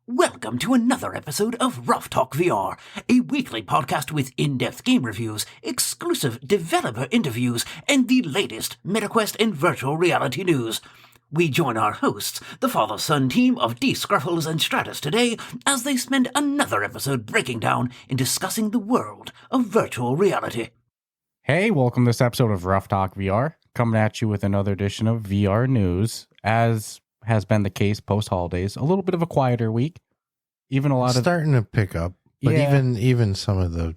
Welcome to another episode of Ruff Talk VR, a weekly podcast with in-depth game reviews, exclusive developer interviews, and the latest MetaQuest and virtual reality news. We join our hosts, the father-son team of D. Scruffles and Stratus today, as they spend another episode breaking down and discussing the world of virtual reality. Hey, welcome to this episode of Ruff Talk VR, coming at you with another edition of VR news. As has been the case post-holidays, a little bit of a quieter week. Even a lot it's of starting to pick up, but even some of the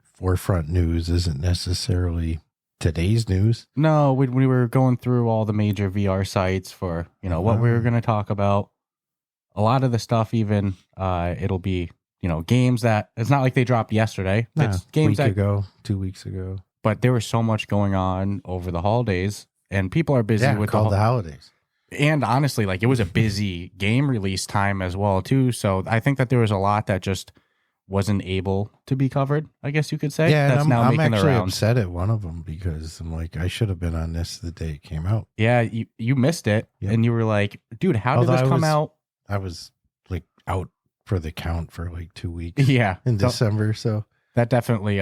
forefront news isn't necessarily today's news. No, we were going through all the major VR sites for, what we were going to talk about. A lot of the stuff, even it'll be, games that it's not like they dropped yesterday. It's games that 2 weeks ago. But there was so much going on over the holidays, and people are busy with the holidays. And honestly, it was a busy game release time as well, too. So I think that there was a lot that just wasn't able to be covered, I guess you could say. Yeah, that's and now I'm making actually the rounds. upset at one of them because I'm like, I should have been on this the day it came out. Yeah, you missed it, and you were like, dude, how did this come out? I was out for the count for 2 weeks. Yeah, in December, so that definitely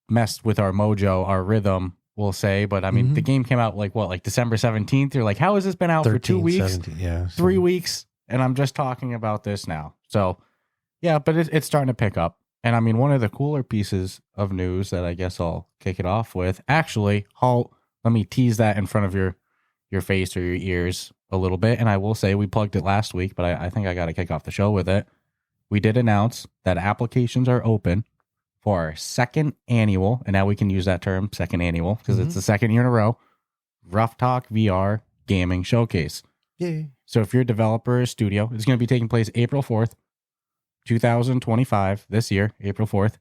messed with our mojo, our rhythm. We'll say, but I mean, the game came out December 17th. You're like, how has this been out 13, for 2 weeks? 17, yeah, 3 weeks, and I'm just talking about this now. So, yeah, but it's starting to pick up. And I mean, one of the cooler pieces of news that I guess I'll kick it off with, actually, let me tease that in front of your face or your ears a little bit. And I will say we plugged it last week, but I think I got to kick off the show with it. We did announce that applications are open for our second annual, and now we can use that term, second annual, because it's the second year in a row, Ruff Talk VR Gaming Showcase. Yay. So if you're a developer or studio, it's going to be taking place April 4th, 2025, this year, April 4th.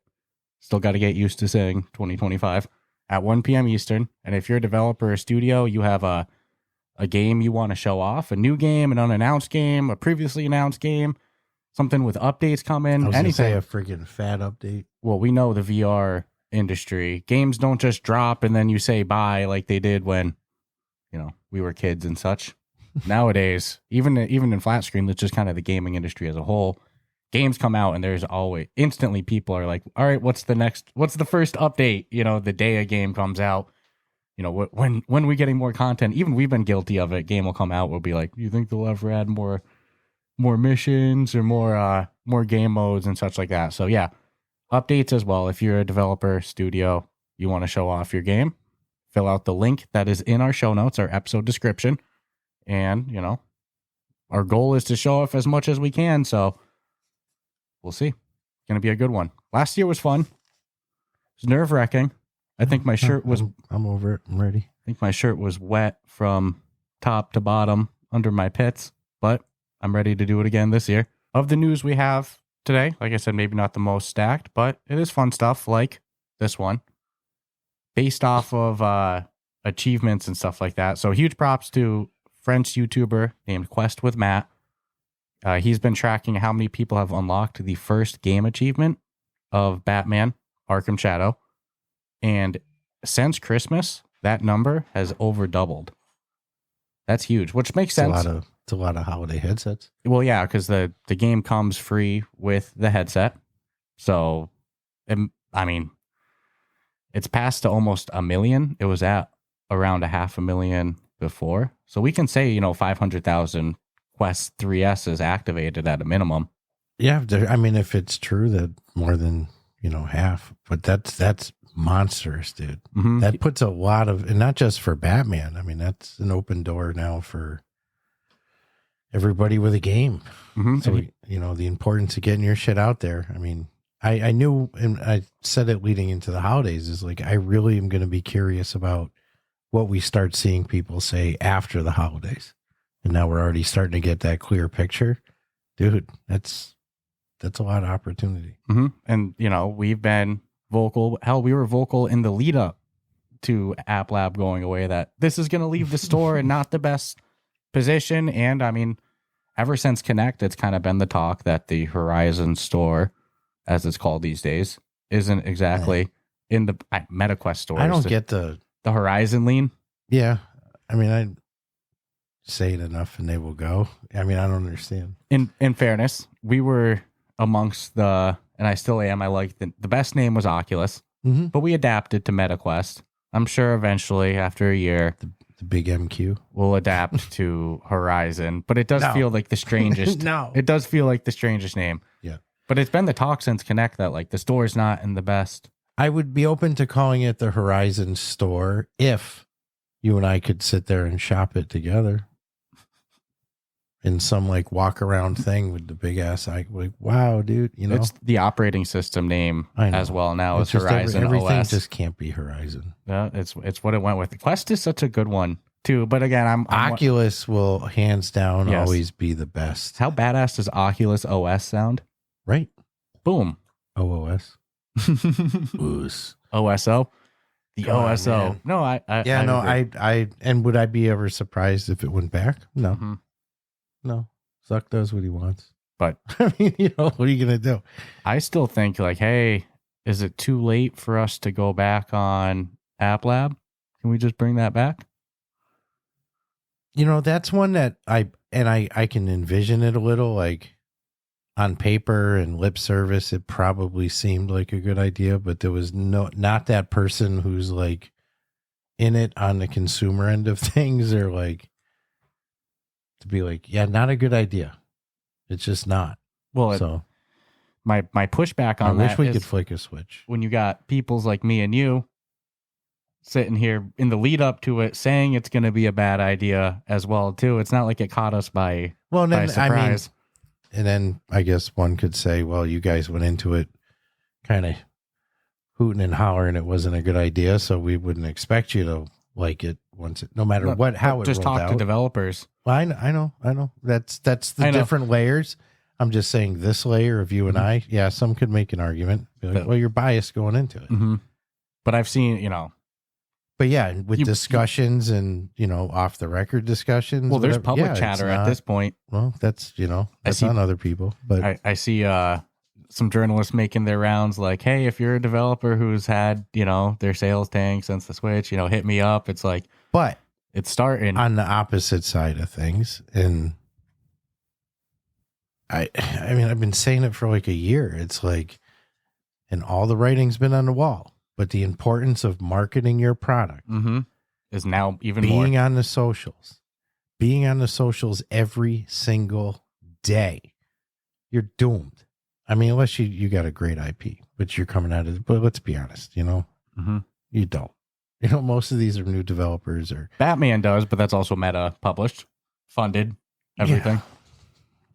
Still got to get used to saying 2025, at 1 p.m. Eastern. And if you're a developer or studio, you have a game you want to show off, a new game, an unannounced game, a previously announced game, something with updates coming, I was anything. gonna say a freaking fat update. Well, we know the VR industry. Games don't just drop and then you say bye like they did when, we were kids and such. Nowadays, even in flat screen, that's just kind of the gaming industry as a whole. Games come out and there's always instantly people are like, all right, what's the first update? The day a game comes out, when we getting more content, even we've been guilty of it. Game will come out. We'll be like, you think they'll ever add more missions or more game modes and such like that? So yeah, updates as well. If you're a developer studio, you want to show off your game, fill out the link that is in our show notes, our episode description. And, our goal is to show off as much as we can. So we'll see. It's going to be a good one. Last year was fun. It was nerve-wracking. I think my shirt was... I'm over it. I'm ready. I think my shirt was wet from top to bottom under my pits, but I'm ready to do it again this year. Of the news we have today, like I said, maybe not the most stacked, but it is fun stuff like this one, based off of achievements and stuff like that. So huge props to French YouTuber named Quest with Matt. He's been tracking how many people have unlocked the first game achievement of Batman Arkham Shadow. And since Christmas, that number has over doubled. That's huge, which makes sense. It's a lot of holiday headsets. Well, yeah, because the game comes free with the headset. So, I mean, it's passed to almost 1 million. It was at around 500,000 before. So we can say, 500,000 Quest 3S is activated at a minimum. Yeah, if it's true that more than, half. But that's monstrous, dude. Mm-hmm. That puts a lot of, and not just for Batman. I mean, that's an open door now for everybody with a game. Mm-hmm. So, the importance of getting your shit out there. I mean, I knew, and I said it leading into the holidays, is I really am going to be curious about what we start seeing people say after the holidays. And now we're already starting to get that clear picture. Dude, that's a lot of opportunity. Mm-hmm. And, we've been vocal. Hell, we were vocal in the lead up to App Lab going away that this is going to leave the store in not the best position. And I mean, ever since Connect, it's kind of been the talk that the Horizon store, as it's called these days, isn't exactly in the MetaQuest stores. I don't get the Horizon lean. Yeah. I mean, say it enough and they will go. I mean, I don't understand. In fairness, we were amongst and I still am, I like the best name was Oculus, but we adapted to MetaQuest. I'm sure eventually, after a year, the big MQ will adapt to Horizon, but it does feel like the strangest. No. It does feel like the strangest name. Yeah. But it's been the talk since Connect that like the store's not in the best. I would be open to calling it the Horizon store if you and I could sit there and shop it together in some like walk around thing with the big ass. Like, wow, dude, you know, it's the operating system name as well now as Horizon everything OS. just can't be Horizon. Yeah, it's what it went with. Quest is such a good one too, but again, I'm Oculus will hands down always be the best. How badass does Oculus OS sound? Right. Boom. OOS. OSO. The Come on, OSO. man. No, I I and would I be ever surprised if it went back? No. Mm-hmm. No. Zuck does what he wants. But I mean, you know, what are you gonna do? I still think like, hey, is it too late for us to go back on App Lab? Can we just bring that back? You know, that's one that I can envision it a little, like on paper and lip service, it probably seemed like a good idea, but there was not that person who's like in it on the consumer end of things, or like to be like, yeah, not a good idea. It's just not. Well, so my pushback on I that wish we is could flick a switch. when you got peoples like me and you sitting here in the lead up to it saying it's going to be a bad idea as well too. It's not like it caught us by surprise. I mean, and then I guess one could say, well, you guys went into it kind of hooting and hollering. It wasn't a good idea, so we wouldn't expect you to like it once it, no matter how it just rolled talk out. to developers. Well, I know. That's the different layers. I'm just saying this layer of you and I. Yeah, some could make an argument. Be like, well, you're biased going into it. Mm-hmm. But I've seen, you know. But yeah, with discussions and, you know, off the record discussions. Well, there's whatever. public chatter at this point. Well, that's, you know, that's on other people. But I see some journalists making their rounds like, hey, if you're a developer who's had, you know, their sales tank since the Switch, you know, hit me up. It's like, but it's starting on the opposite side of things. And I mean, I've been saying it for like a year. It's like, and all the writing's been on the wall. But the importance of marketing your product is now even more. Being on the socials every single day, you're doomed. I mean, unless you got a great IP, but you're coming out of it. But let's be honest, you know, you don't. You know, most of these are new developers or Batman does, but that's also Meta published, funded, everything.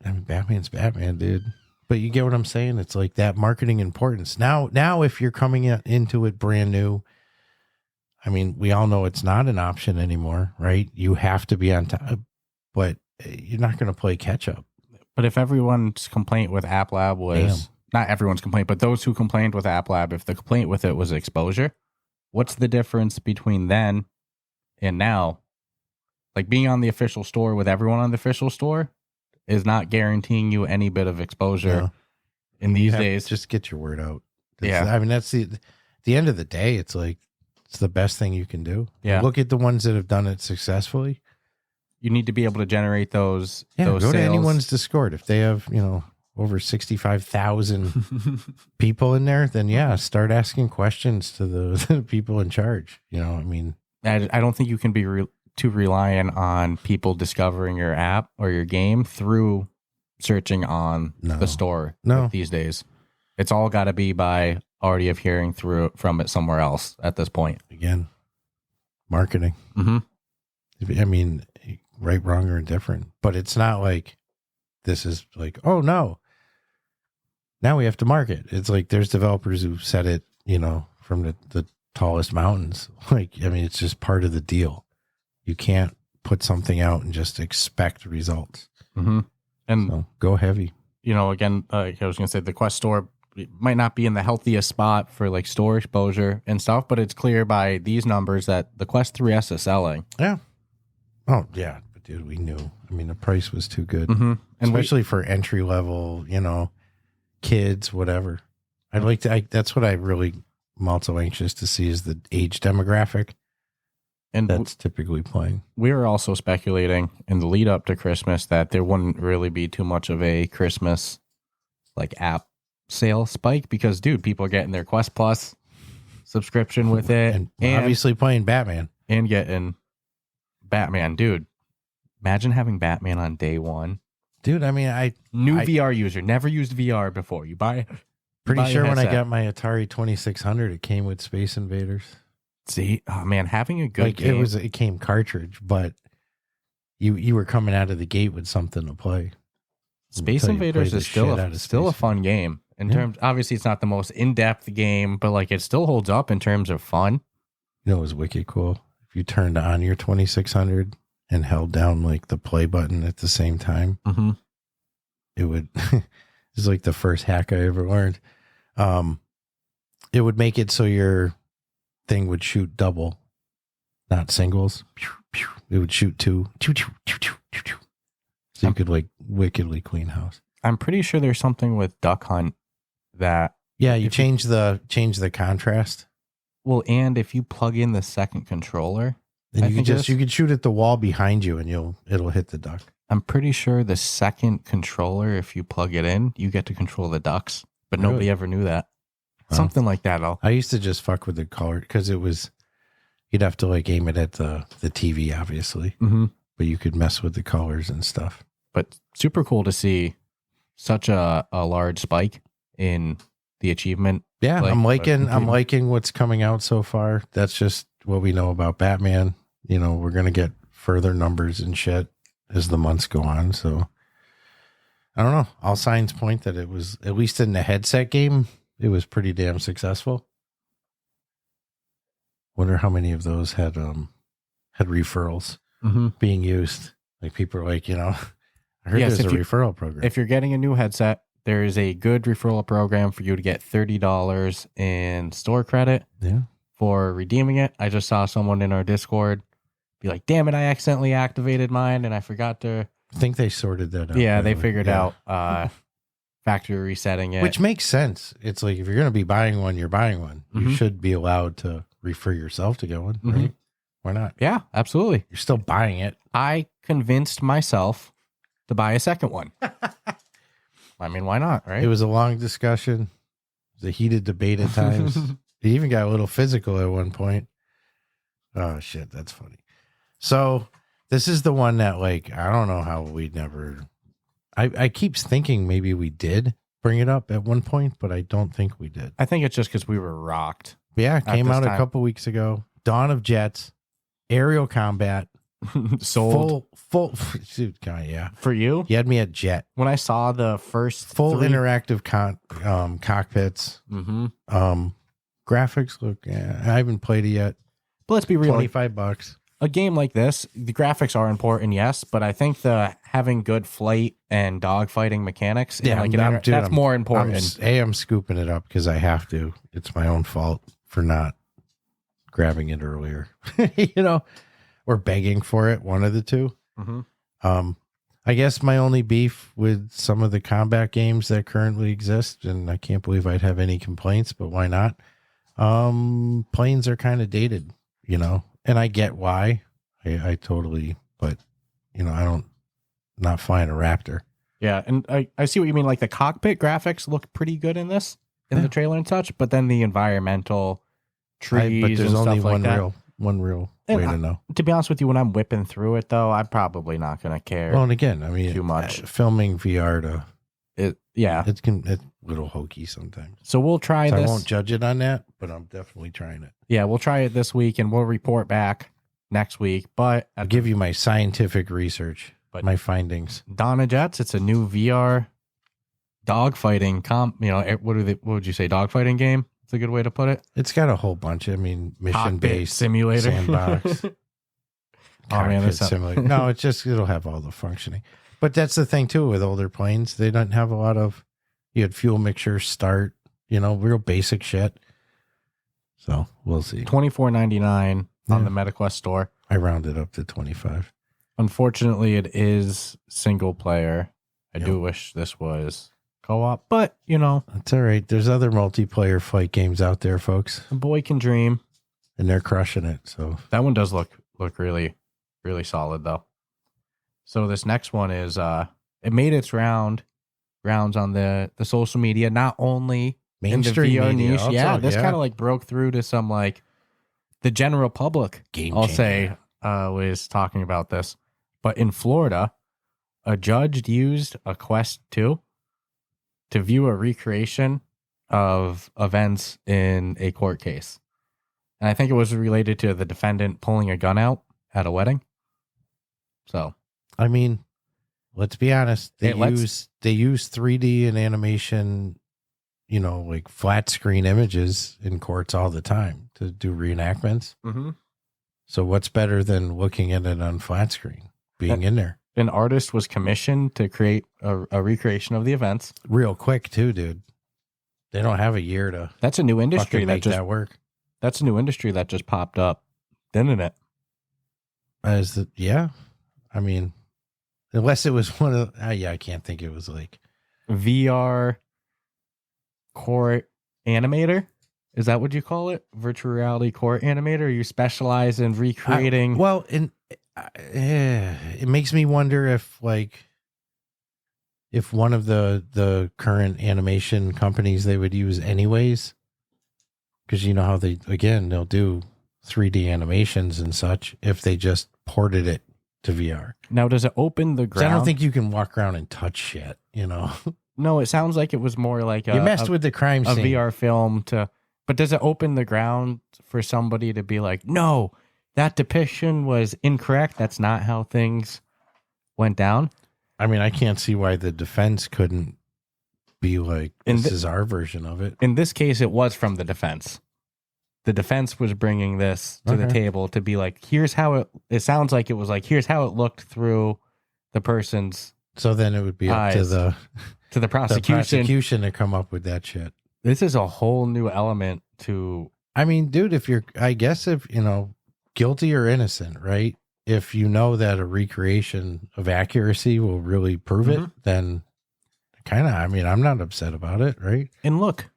Yeah. I mean, Batman's Batman, dude. But you get what I'm saying? It's like that marketing importance. Now, if you're coming into it brand new, I mean, we all know it's not an option anymore, right? You have to be on top, but you're not going to play catch up. But if everyone's complaint with App Lab was not everyone's complaint, but those who complained with App Lab, if the complaint with it was exposure, what's the difference between then and now? Like being on the official store with everyone on the official store is not guaranteeing you any bit of exposure in these days. Just get your word out. Yeah. I mean, that's the end of the day. It's like, it's the best thing you can do. Yeah. Look at the ones that have done it successfully. You need to be able to generate those. Yeah, those go sales. to anyone's Discord. If they have, you know, over 65,000 people in there, then start asking questions to the people in charge. You know, I mean, I don't think you can be too reliant on people discovering your app or your game through searching on the store these days. It's all got to be by already of hearing from it somewhere else at this point. Again, marketing. I mean, right, wrong, or indifferent. But it's not like this is like, oh no, now we have to market. It's like there's developers who said it, you know, from the tallest mountains. Like, I mean, it's just part of the deal. You can't put something out and just expect results. And so go heavy. You know, again, I was going to say the Quest store might not be in the healthiest spot for like store exposure and stuff, but it's clear by these numbers that the Quest 3S is selling. Yeah. Oh, yeah. But dude, we knew. I mean, the price was too good, and especially for entry level, you know, kids, whatever. I'd like to, that's what I really am also anxious to see is the age demographic. And that's typically playing. We were also speculating in the lead up to Christmas that there wouldn't really be too much of a Christmas like app sale spike because, dude, people are getting their Quest Plus subscription with it. And obviously playing Batman. And getting Batman. Dude, imagine having Batman on day one. Dude, I mean, New VR user, never used VR before. You buy pretty sure when I got my Atari 2600, it came with Space Invaders. See, oh man, having a good like game. it came cartridge, but you were coming out of the gate with something to play. Space Invaders is still a fun game. In terms, obviously it's not the most in-depth game, but like it still holds up in terms of fun. You know, it was wicked cool. If you turned on your 2600 and held down like the play button at the same time, it would. It's like the first hack I ever learned. It would make it so your thing would shoot double, not singles. It would shoot two. So you could like wickedly clean house. I'm pretty sure there's something with Duck Hunt that you change the contrast. Well, and if you plug in the second controller, then you could shoot at the wall behind you and it'll hit the duck. I'm pretty sure the second controller, if you plug it in, you get to control the ducks, but nobody ever knew that. Something like that. I used to just fuck with the color because you'd have to like aim it at the TV, obviously, but you could mess with the colors and stuff. But super cool to see such a large spike in the achievement. Yeah, I'm liking what's coming out so far. That's just what we know about Batman. You know, we're gonna get further numbers and shit as the months go on. So I don't know. All signs point that it was, at least in the headset game, it was pretty damn successful. Wonder how many of those had referrals being used. Like people are like, I heard there's a referral program. If you're getting a new headset, there is a good referral program for you to get $30 in store credit for redeeming it. I just saw someone in our Discord be like, damn it, I accidentally activated mine and I forgot to. I think they sorted that out. Yeah, they figured out factory resetting it. Which makes sense. It's like if you're going to be buying one, you're buying one. You should be allowed to refer yourself to get one, right? Why not? Yeah, absolutely. You're still buying it. I convinced myself to buy a second one. I mean, why not, right? It was a long discussion. It was a heated debate at times. It even got a little physical at one point. Oh, shit. That's funny. So this is the one that, like, I don't know how we never... I keep thinking maybe we did bring it up at one point, but I don't think we did. I think it's just because we were rocked. Yeah, it came out a couple weeks ago. Dawn of Jets, aerial combat, sold full. Yeah, for you. You had me at Jet. When I saw the first full interactive cockpits, graphics look. Yeah, I haven't played it yet. But let's be real. $25. A game like this, the graphics are important, yes, but I think having good flight and dogfighting mechanics, that's more important. I'm scooping it up because I have to. It's my own fault for not grabbing it earlier, or begging for it. One of the two. I guess my only beef with some of the combat games that currently exist, and I can't believe I'd have any complaints, but why not? Planes are kind of dated, and I get why. I totally, but I'm not flying a Raptor. Yeah, and I see what you mean. Like the cockpit graphics look pretty good in this, the trailer and such, but then the environmental trees, but there's and only stuff one real way to know. To be honest with you, when I'm whipping through it, though, I'm probably not going to care. Well, and again, I mean, too much filming VR it's a little hokey sometimes. So we'll try this. I won't judge it on that, but I'm definitely trying it. Yeah, we'll try it this week, and we'll report back next week. But I'll give you my scientific research, my findings. Dawn of Jets, it's a new VR dogfighting what would you say, dogfighting game? It's a good way to put it. It's got a whole bunch. I mean, mission-based simulator, sandbox. Oh man, simulator. No, it'll have all the functioning. But that's the thing too with older planes. They don't have a lot of. You had fuel mixture, start, real basic shit. So we'll see. $24.99 on the MetaQuest store. I rounded up to 25. Unfortunately, it is single player. I do wish this was co-op, but it's all right. There's other multiplayer flight games out there, folks. A boy can dream, and they're crushing it. So that one does look look really, really solid though. So this next one is it made its rounds on the social media, not only mainstream in the VR media. niche. Yeah, this kind of like broke through to some like the general public. Game I'll changer. say was talking about this, but in Florida, a judge used a Quest 2 to view a recreation of events in a court case. And I think it was related to the defendant pulling a gun out at a wedding. So, I mean, let's be honest. They use 3D and animation, you know, like flat screen images in courts all the time to do reenactments. mm-hmm. So what's better than looking at it on flat screen, being in there? An artist was commissioned to create a recreation of the events. Real quick, too, dude. They don't have a year to That's a new industry make that work. That's a new industry that just popped up, didn't it? Yeah. I mean, unless it was one of I can't think it was like VR court animator. Is that what you call it? Virtual reality court animator? You specialize in recreating. It makes me wonder if one of the current animation companies they would use anyways, because you know how they'll do 3D animations and such if they just ported it to VR. Now, does it open the ground? I don't think you can walk around and touch shit, you know? No, it sounds like it was more like you messed with the crime scene. A VR film but does it open the ground for somebody to be like, no, that depiction was incorrect. That's not how things went down. I mean, I can't see why the defense couldn't be like, this is our version of it. In this case, it was from the defense. The defense was bringing this to the table to be like, here's how it sounds like it was like, here's how it looked through the person's So then it would be up eyes, to the prosecution to come up with that shit. This is a whole new element to. I mean, dude, if you know, guilty or innocent, right? If you know that a recreation of accuracy will really prove it, then I'm not upset about it, right? And look,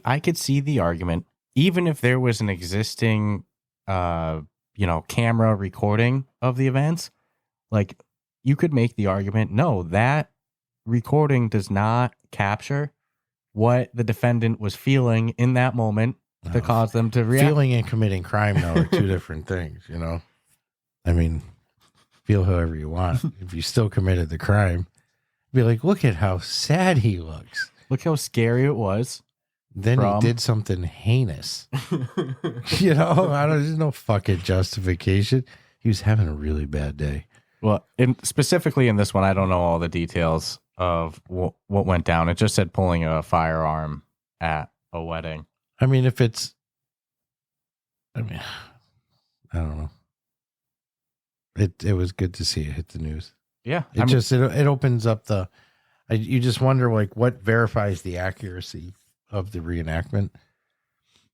I could see the argument, even if there was an existing, camera recording of the events, like you could make the argument, no, that recording does not capture what the defendant was feeling in that moment to cause them to react. Feeling and committing crime, though, are two different things, you know? I mean, feel however you want. If you still committed the crime, be like, look at how sad he looks. Look how scary it was. Then he did something heinous. You know, there's no fucking justification. He was having a really bad day. Well, specifically in this one, I don't know all the details of what went down. It just said pulling a firearm at a wedding. I mean, I don't know. It was good to see it hit the news. Yeah. It opens up you just wonder like what verifies the accuracy of the reenactment.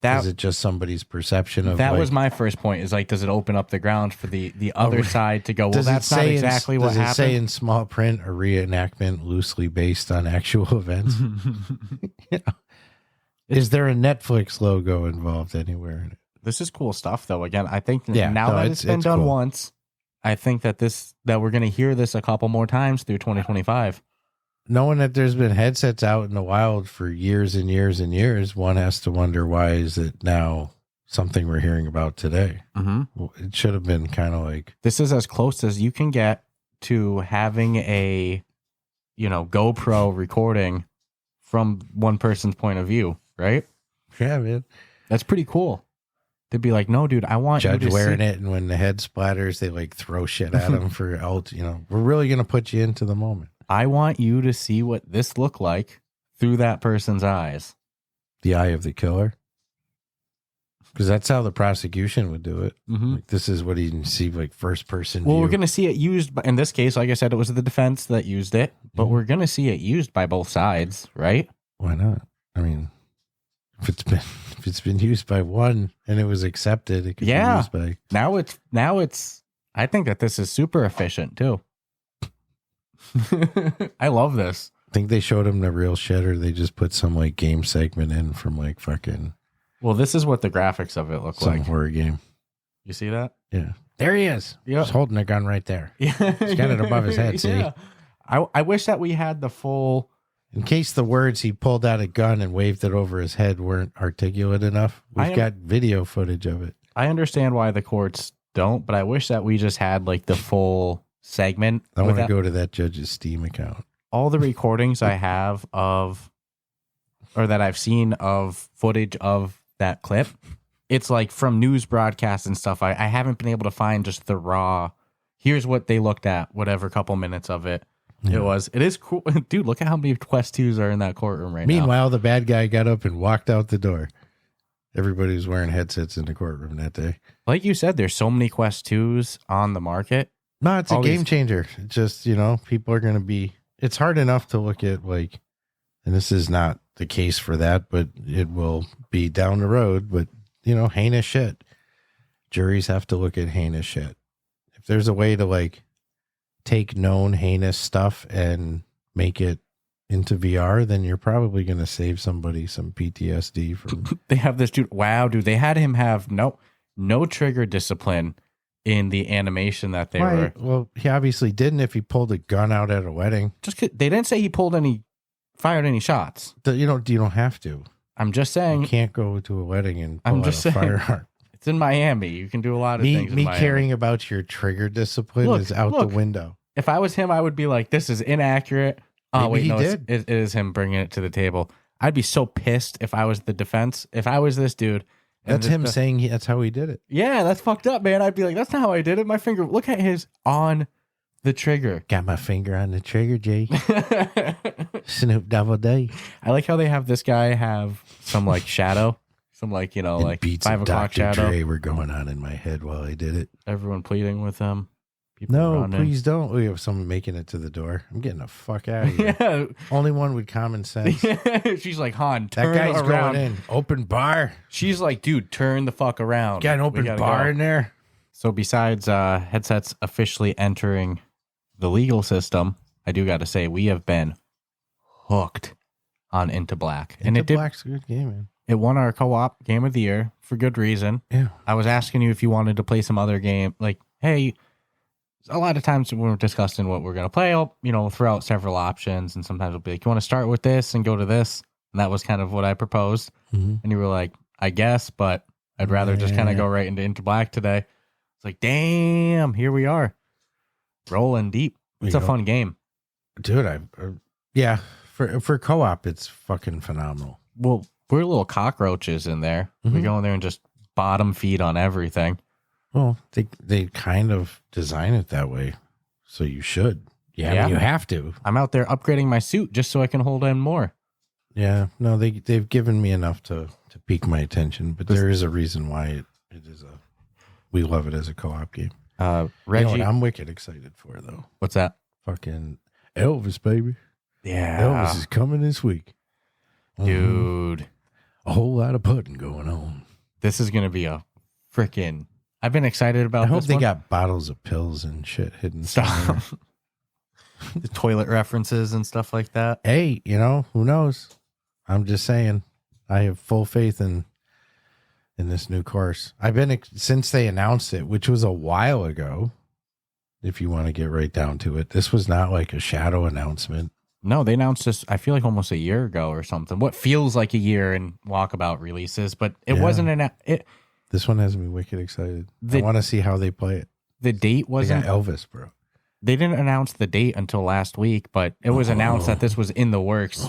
Is it just somebody's perception of that was my first point is like, does it open up the ground for the other side to go, well, that's not exactly what happened. Does it say in small print a reenactment loosely based on actual events? You know? Is there a Netflix logo involved anywhere in it? This is cool stuff though. Again, I think that it's been done once, I think that we're going to hear this a couple more times through 2025. Knowing that there's been headsets out in the wild for years and years and years, one has to wonder, why is it now something we're hearing about today? Well, it should have been kind of like... This is as close as you can get to having a, GoPro recording from one person's point of view, right? Yeah, man. That's pretty cool. To be like, no, dude, I want Judge you to wearing it, and when the head splatters, they like throw shit at him for we're really going to put you into the moment. I want you to see what this looked like through that person's eyes. The eye of the killer. Because that's how the prosecution would do it. Like, this is what you see, like first person view. Well, we're going to see it used, in this case, like I said, it was the defense that used it, but we're going to see it used by both sides, right? Why not? I mean, if it's been used by one and it was accepted, it could be used by... Now it's, I think that this is super efficient too. I love this. I think they showed him the real shit, or they just put some like game segment in from like fucking... Well, this is what the graphics of it look like. Some horror game. You see that? Yeah. There he is. Yep. He's holding a gun right there. Yeah. He's got it above his head, see? Yeah. I wish that we had the full... In case the words he pulled out a gun and waved it over his head weren't articulate enough, we've got video footage of it. I understand why the courts don't, but I wish that we just had like the full segment. I want to go to that judge's Steam account. All the recordings I have of, or that I've seen of footage of that clip, it's like from news broadcasts and stuff. I haven't been able to find just the raw, here's what they looked at, whatever couple minutes of it. Yeah. It is cool. Dude, look at how many Quest 2s are in that courtroom right now. Meanwhile, the bad guy got up and walked out the door. Everybody was wearing headsets in the courtroom that day. Like you said, there's so many Quest 2s on the market. No, it's a game changer. It's just, people are going to be, it's hard enough to look at like, and this is not the case for that, but it will be down the road, but heinous shit. Juries have to look at heinous shit. If there's a way to like take known heinous stuff and make it into VR, then you're probably going to save somebody some PTSD from. They have this dude. Wow, dude. They had him have no trigger discipline in the animation that they were. Well, he obviously didn't if he pulled a gun out at a wedding. They didn't say he fired any shots. You don't have to. I'm just saying. You can't go to a wedding and pull out a firearm. It's in Miami. You can do a lot of things. Me caring about your trigger discipline is out the window. If I was him, I would be like, this is inaccurate. Oh, wait, no, it is him bringing it to the table. I'd be so pissed if I was the defense. If I was this dude. That's him saying that's how he did it. Yeah, that's fucked up, man. I'd be like, that's not how I did it. My finger, look at his on the trigger. Got my finger on the trigger, Jay. Snoop Double Day. I like how they have this guy have some like shadow. Some like, like beats 5 o'clock Dr. shadow. Dre were going on in my head while I did it. Everyone pleading with them. No, running. Please don't. We have someone making it to the door. I'm getting the fuck out of here. Yeah. Only one with common sense. She's like, Han, turn that guy's around. Going in. Open bar. She's like, dude, turn the fuck around. Got an open bar in there. So besides headsets officially entering the legal system, I do got to say we have been hooked on Into Black. Black's a good game, man. It won our co-op game of the year for good reason. Yeah. I was asking you if you wanted to play some other game. Like, hey, a lot of times when we're discussing what we're going to play, I'll, throw out several options. And sometimes we'll be like, you want to start with this and go to this? And that was kind of what I proposed. Mm-hmm. And you were like, I guess, but I'd rather just kind of go right into Black today. It's like, damn, here we are. Rolling deep. It's a fun game. Dude, for co-op, it's fucking phenomenal. Well, we're little cockroaches in there. Mm-hmm. We go in there and just bottom feed on everything. Well, they kind of design it that way, so you should. Yeah, I mean, you have to. I'm out there upgrading my suit just so I can hold in more. Yeah, no, they've given me enough to pique my attention, but there is a reason why it is we love it as a co-op game. Reggie, you know what I'm wicked excited for though? What's that? Fucking Elvis, baby. Yeah, Elvis is coming this week, dude. A whole lot of pudding going on. This is gonna be a freaking. I've been excited about. I hope this they one. Got bottles of pills and shit hidden somewhere. The toilet references and stuff like that. Hey, who knows? I'm just saying, I have full faith in this new course. I've been since they announced it, which was a while ago. If you want to get right down to it, this was not like a Shadow announcement. No, they announced this, I feel like almost a year ago or something. What feels like a year in Walkabout releases, but it wasn't This one has me wicked excited. I want to see how they play it. The date wasn't they got Elvis, bro. They didn't announce the date until last week, but it was announced that this was in the works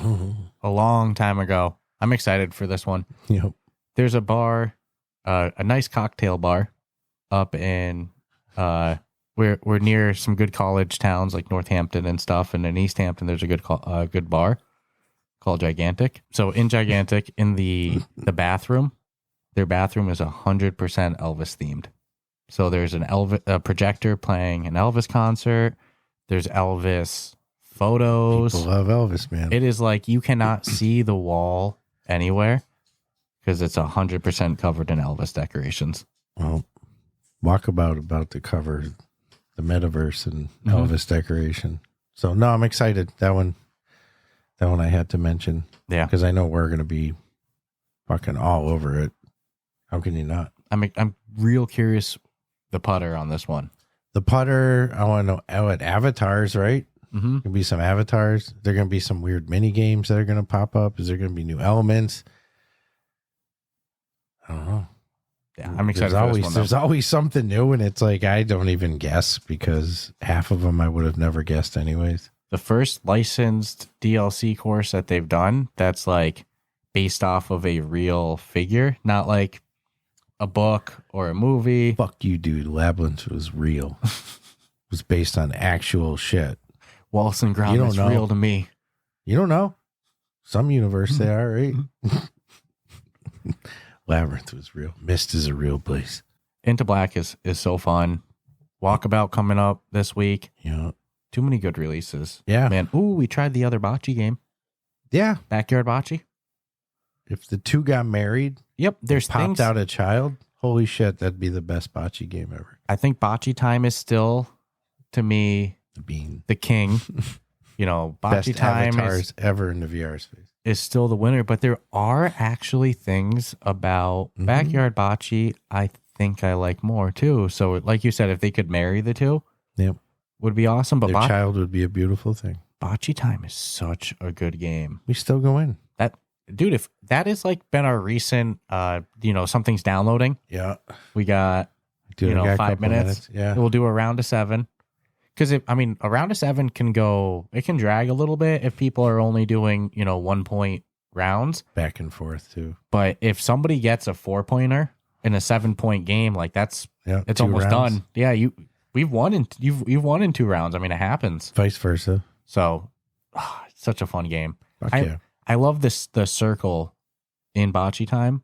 a long time ago. I'm excited for this one. Yep. There's a bar, a nice cocktail bar up in we're near some good college towns like Northampton and stuff, and in East Hampton there's a good bar called Gigantic. So in Gigantic, in the bathroom, their bathroom is 100% Elvis themed. So there's a projector playing an Elvis concert. There's Elvis photos. People love Elvis, man. It is like you cannot see the wall anywhere because it's 100% covered in Elvis decorations. Well, Walkabout about to cover the metaverse and Elvis decoration. So no, I'm excited. That one I had to mention. Yeah, because I know we're gonna be fucking all over it. How can you not? I'm real curious the putter on this one? The putter, I want to know what avatars, right? Mm-hmm. Gonna be some avatars. There gonna be some weird mini games that are gonna pop up. Is there gonna be new elements? I don't know. Yeah, I'm excited for this one. There's always something new, and it's like I don't even guess because half of them I would have never guessed anyways. The first licensed DLC course that they've done that's like based off of a real figure, not like a book or a movie. Fuck you, dude. Labyrinth was real. It was based on actual shit. Wallace and Gromit is real to me. You don't know. Some universe they are, right? Labyrinth was real. Mist is a real place. Into Black is so fun. Walkabout coming up this week. Yeah. Too many good releases. Yeah. Man. Ooh, we tried the other bocce game. Yeah. Backyard Bocce. If the two got married, there's popped things out a child, holy shit, that'd be the best bocce game ever. I think Bocce Time is still, to me, The king. You know, best Bocce Time avatars ever in the VR space. is still the winner, but there are actually things about Backyard Bocce I think I like more too. So like you said, if they could marry the two, would be awesome. But their child would be a beautiful thing. Bocce Time is such a good game. We still go in. Dude, if that is like been our recent something's downloading. Yeah. We got 5 minutes. Yeah. We'll do a round of 7. Because a round of 7 can drag a little bit if people are only doing, 1 point rounds. Back and forth too. But if somebody gets a 4-pointer in a 7-point game, like it's almost rounds. done. Yeah, you've won in 2 rounds. I mean, it happens. Vice versa. So it's such a fun game. Yeah. I love the circle in Bocce Time,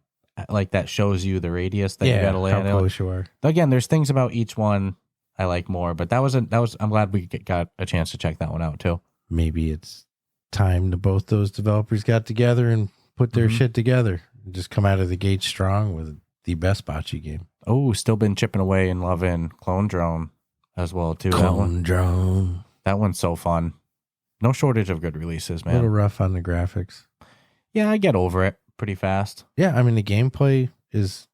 like that shows you the radius that you got to land. How close you are. Again, there's things about each one I like more, but I'm glad we got a chance to check that one out too. Maybe it's time to both those developers got together and put their shit together and just come out of the gate strong with the best bocce game. Oh, still been chipping away and loving Clone Drone as well too. Clone Drone. That one's so fun. No shortage of good releases, man. A little rough on the graphics. Yeah, I get over it pretty fast. Yeah, I mean the gameplay is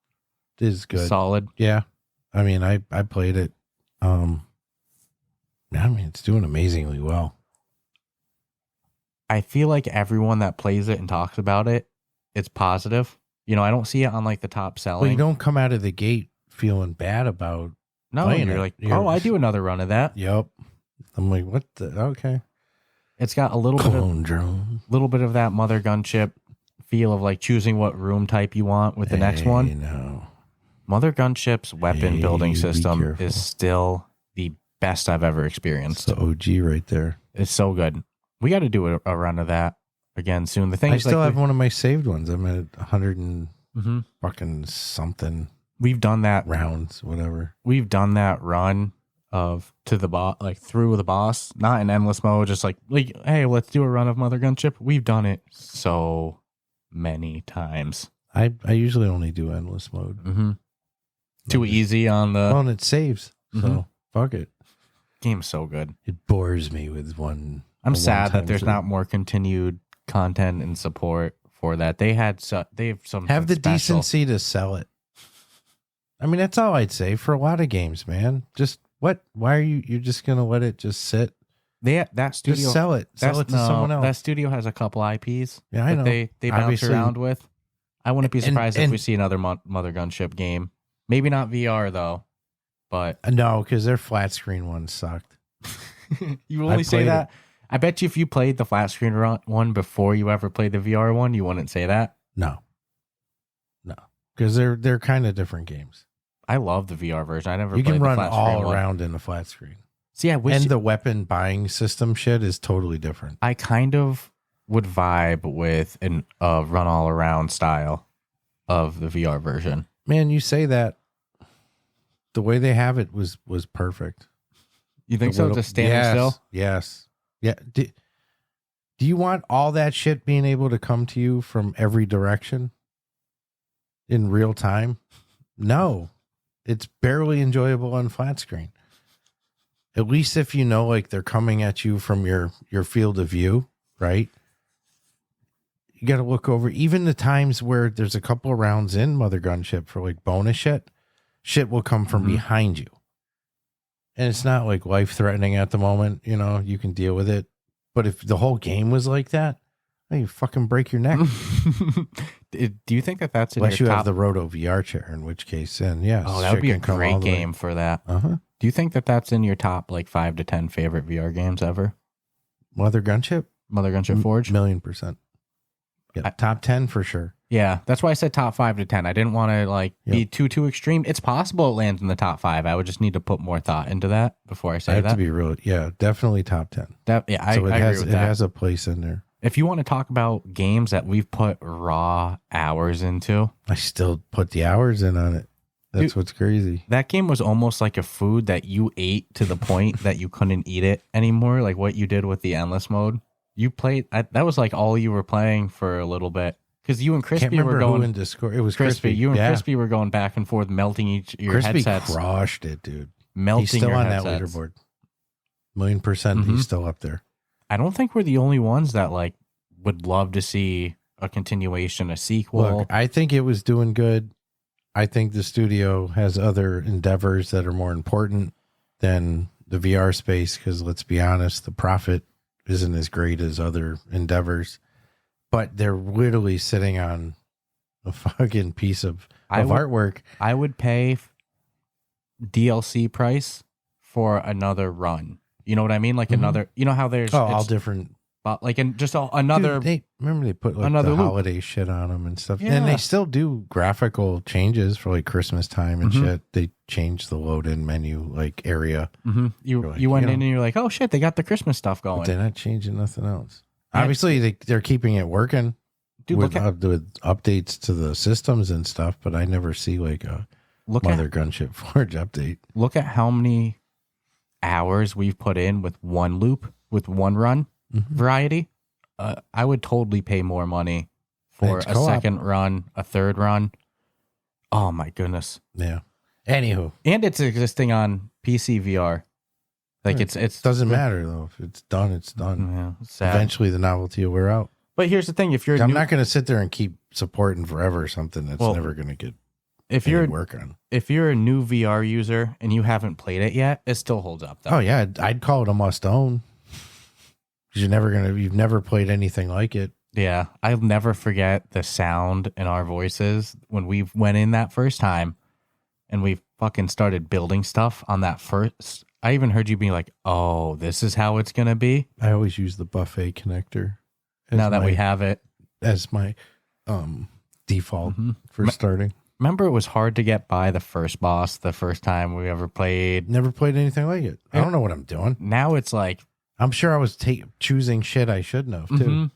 good. Solid. Yeah. I mean I played it. It's doing amazingly well. I feel like everyone that plays it and talks about it, it's positive. I don't see it on like the top selling. Well, you don't come out of the gate feeling bad about playing you're it. like, I do another run of that. Yep. I'm like, what the okay. It's got a little bit of that Mother Gunship feel of like choosing what room type you want with the next one. No. Mother Gunship's weapon building system is still the best I've ever experienced. It's the OG right there. It's so good. We got to do a run of that again soon. The thing I is, still have one of my saved ones. I'm at 100 and fucking something. We've done that rounds, whatever. We've done that run of to the boss, like through the boss, not in endless mode, just like hey, let's do a run of Mother Gunship. We've done it so many times. I usually only do endless mode. Too easy on the and it saves, so fuck it. Game's so good. It bores me with one. I'm sad that there's not more continued content and support for that. They have some have the decency to sell it. I mean, that's all I'd say for a lot of games, man. Just why are you're just gonna let it just sit? That studio, just sell it to someone else. That studio has a couple IPs. Yeah, I know. They bounce around with. I wouldn't be surprised if we see another Mother Gunship game. Maybe not VR though, but no, because their flat screen ones sucked. You only say that. I bet you if you played the flat screen one before you ever played the VR one, you wouldn't say that. No, because they're kind of different games. I love the VR version. I never. You played can the run flat all screen around in the flat screen. See, I wish. And the weapon buying system shit is totally different. I kind of would vibe with a run all around style of the VR version. Man, you say that. The way they have it was perfect. You think so? Just standing still? Yes. Yeah. Do you want all that shit being able to come to you from every direction in real time? No. It's barely enjoyable on flat screen. At least if you know, like, they're coming at you from your field of view, right? You got to look over. Even the times where there's a couple of rounds in Mother Gunship for like bonus shit, shit will come from behind you. And it's not like life threatening at the moment, you know, you can deal with it. But if the whole game was like that, you fucking break your neck. Do you think that that's in unless your you top? have the Roto VR chair, in which case, then yes. Oh, that would be a great game for that. Uh-huh. Do you think that that's in your top like 5 to 10 favorite VR games ever? Mothergunship Forge? 1,000,000%. Yeah, top 10 for sure. Yeah, that's why I said top 5 to 10. I didn't want to be too extreme. It's possible it lands in the top 5. I would just need to put more thought into that before I say that. I have to be real. Yeah, definitely top 10. I agree with that. It has a place in there. If you want to talk about games that we've put raw hours into, I still put the hours in on it. That's what's crazy. That game was almost like a food that you ate to the point that you couldn't eat it anymore. Like what you did with the endless mode. You played that was like all you were playing for a little bit. Because you and Crispy were going in Discord. It was Crispy. You and Crispy were going back and forth, melting your Crispy headsets. crushed it, dude. Melting he's still your on headsets. that leaderboard. 1,000,000%. He's still up there. I don't think we're the only ones that like would love to see a continuation, a sequel. Look, I think it was doing good. I think the studio has other endeavors that are more important than the VR space. Because let's be honest, the profit isn't as great as other endeavors. But they're literally sitting on a fucking piece of artwork. I would pay DLC price for another run. You know what I mean? Like another. You know how there's all different. Like another. Dude, they put like another the loop. holiday shit on them and stuff, Yeah. and they still do graphical changes for like Christmas time and shit. They change the load-in menu like area. You went in and you're like, oh shit, they got the Christmas stuff going. But they're not changing nothing else. Obviously, they're keeping it working. Dude, with updates to the systems and stuff, but I never see like a Mothergunship Forge update. Look at how many hours we've put in with one loop, with one run variety. I would totally pay more money for a second run, a third run. Oh my goodness. Yeah. Anywho. And it's existing on PC VR. Like it doesn't matter though. If it's done, it's done. Yeah, it's sad. Eventually the novelty will wear out. But here's the thing: I'm not going to sit there and keep supporting forever something that's never going to get work on. If you're a new VR user and you haven't played it yet, it still holds up. Though. Oh yeah, I'd call it a must own. Because you've never played anything like it. Yeah, I'll never forget the sound in our voices when we went in that first time, and we fucking started building stuff on that first. I even heard you being like, "Oh, this is how it's gonna be." I always use the buffet connector. Now that we have it as my default for starting. Remember, it was hard to get by the first boss the first time we ever played. Never played anything like it. I don't know what I'm doing. Now it's like I'm sure I was choosing shit I shouldn't have too.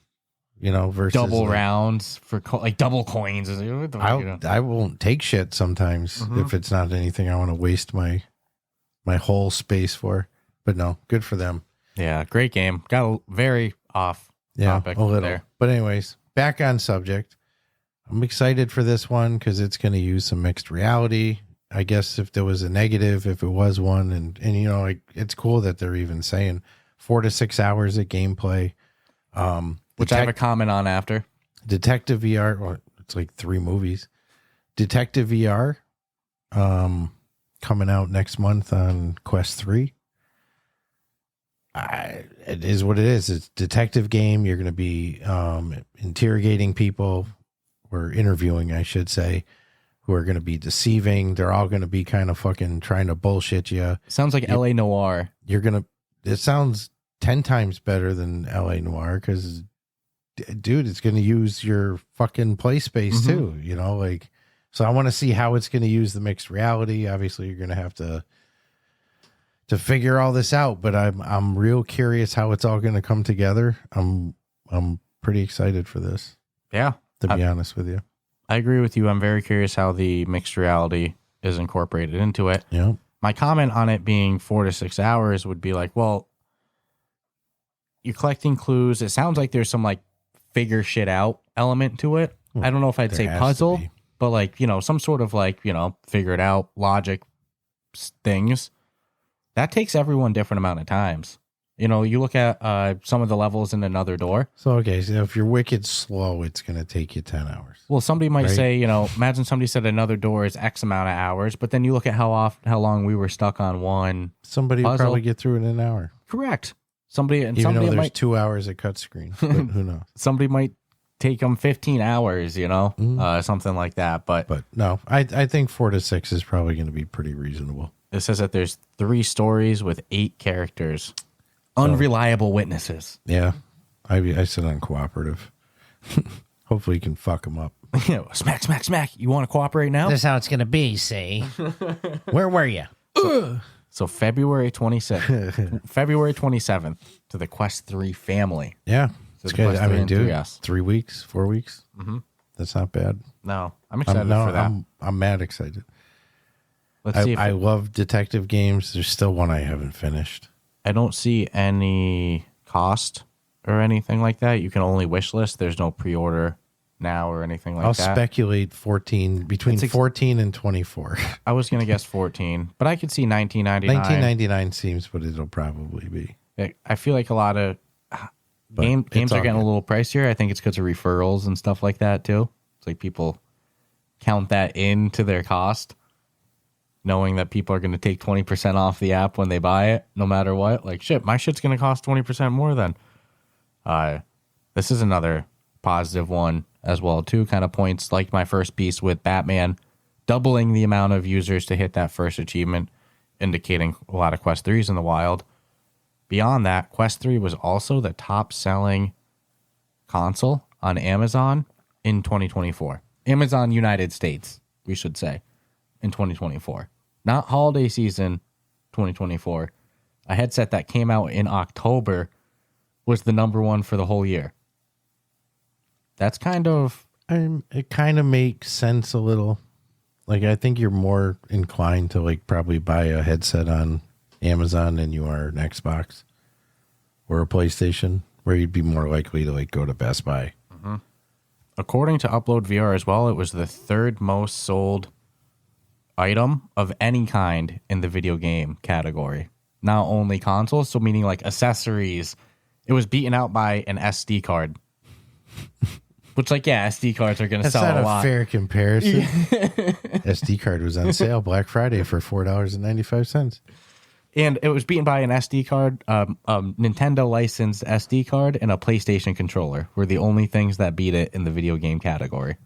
You know, versus double rounds for like double coins. I won't take shit sometimes if it's not anything I want to waste my whole space for. But no, good for them. Yeah, great game. Got a very off topic a little there. But anyways, back on subject. I'm excited for this one because it's going to use some mixed reality. I guess if there was a negative, if it was one, and you know, like it's cool that they're even saying 4 to 6 hours of gameplay. Which I have a comment on after. Detective VR, well, it's like 3 movies. Detective VR, coming out next month on Quest 3. It is what it is. It's a detective game. You're going to be interrogating people, or interviewing, I should say, who are going to be deceiving. They're all going to be kind of fucking trying to bullshit you. Sounds like LA Noire. It sounds 10 times better than LA Noire because, dude, it's going to use your fucking play space too, you know, like, so I want to see how it's going to use the mixed reality. Obviously, you're going to have to figure all this out, but I'm real curious how it's all going to come together. I'm pretty excited for this. Yeah. To be honest with you. I agree with you. I'm very curious how the mixed reality is incorporated into it. Yeah. My comment on it being 4 to 6 hours would be like, well, you're collecting clues. It sounds like there's some like figure shit out element to it. Well, I don't know if I'd say puzzle, but like, you know, some sort of like, you know, figure it out logic things. That takes everyone different amount of times. You know, you look at some of the levels in Another Door. So, okay, so if you're wicked slow, it's going to take you 10 hours. Well, somebody might say, you know, imagine somebody said Another Door is X amount of hours, but then you look at how long we were stuck on one Somebody would probably get through it in an hour. Correct. Even though there's 2 hours of cut screen, but who knows? Somebody might take them 15 hours, you know, something like that. But no, I think 4 to 6 is probably going to be pretty reasonable. It says that there's 3 stories with 8 characters. Unreliable witnesses. Yeah. I said uncooperative. Hopefully you can fuck them up. You know, smack, smack, smack. You want to cooperate now? This is how it's going to be, see? Where were you? So February 27th, February 27th to the Quest 3 family. Yeah. So It's good. I mean, dude, 3S. 3 weeks, 4 weeks. Mm-hmm. That's not bad. No, I'm excited for that. I'm mad excited. Let's see. I love detective games. There's still one I haven't finished. I don't see any cost or anything like that. You can only wish list. There's no pre-order now or anything like that. I'll speculate between 14 and 24. I was going to guess 14, but I could see 1999. 1999 seems what it'll probably be. I feel like a lot of games are getting a little pricier. I think it's because of referrals and stuff like that too. It's like people count that into their cost, knowing that people are going to take 20% off the app when they buy it, no matter what. Like, shit, my shit's going to cost 20% more then. This is another positive one as well, too. Kind of points like my first piece with Batman, doubling the amount of users to hit that first achievement, indicating a lot of Quest 3s in the wild. Beyond that, Quest 3 was also the top-selling console on Amazon in 2024. Amazon United States, we should say, in 2024. Not holiday season 2024. A headset that came out in October was the number one for the whole year. That's kind of... it kind of makes sense a little. Like, I think you're more inclined to, like, probably buy a headset on Amazon than you are an Xbox or a PlayStation, where you'd be more likely to, like, go to Best Buy. Mm-hmm. According to Upload VR as well, it was the 3rd most sold item of any kind in the video game category. Not only consoles, so meaning like accessories. It was beaten out by an SD card. Which, like, yeah, SD cards are going to sell a lot. That's not a fair comparison. SD card was on sale Black Friday for $4.95. And it was beaten by an SD card, Nintendo licensed SD card, and a PlayStation controller were the only things that beat it in the video game category.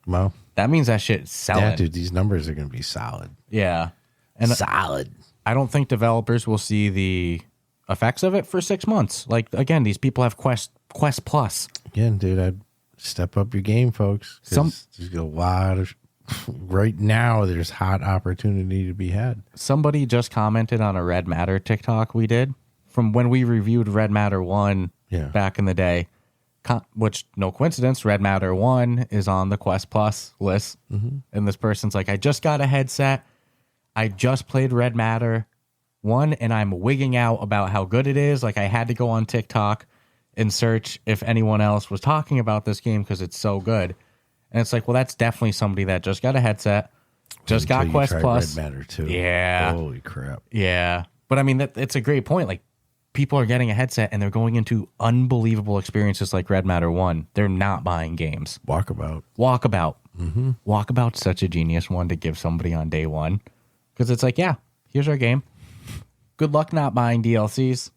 Well, that means that shit's selling. Yeah, dude, these numbers are going to be solid. Yeah. And solid. I don't think developers will see the effects of it for 6 months. Like, again, these people have Quest Plus. Again, dude, I'd step up your game, folks. There's a lot of... Right now, there's hot opportunity to be had. Somebody just commented on a Red Matter TikTok we did from when we reviewed Red Matter 1 back in the day, which, no coincidence, Red Matter 1 is on the Quest Plus list. Mm-hmm. And this person's like, I just got a headset. I just played Red Matter 1, and I'm wigging out about how good it is. Like, I had to go on TikTok and search if anyone else was talking about this game because it's so good. And it's like, well, that's definitely somebody that just got a headset, just got Quest Plus. Red Matter 2. Yeah. Holy crap. Yeah. But I mean, it's a great point. Like, people are getting a headset and they're going into unbelievable experiences like Red Matter 1. They're not buying games. Walkabout. Mm-hmm. Walkabout's such a genius one to give somebody on day one. Because it's like, yeah, here's our game. Good luck not buying DLCs.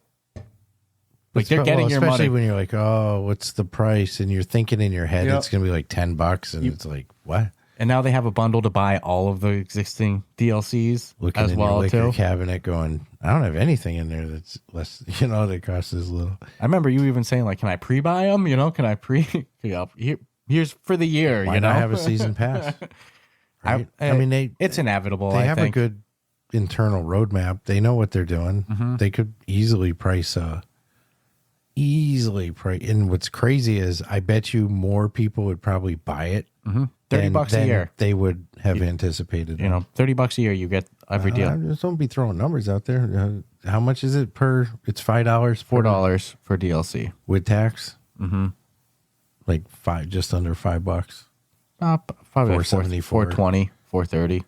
Like, they're getting your money. Especially when you're like, oh, what's the price? And you're thinking in your head it's going to be like $10. And it's like, what? And now they have a bundle to buy all of the existing DLCs looking as in well, your liquor too. cabinet going, I don't have anything in there that's less, that costs this little. I remember you even saying, like, can I pre-buy them? Can I here's for the year, Why not have a season pass? Right? I mean, it's inevitable. They have a good internal roadmap. They know what they're doing. Mm-hmm. They could easily price. And what's crazy is I bet you more people would probably buy it. Mm-hmm. $30 a year. They would have anticipated. $30 a year, you get every deal. Just don't be throwing numbers out there. How much is it per? It's $5. $4 for DLC with tax. Mm-hmm. Like just under $5. Probably $4.74. $4.20, $4.30.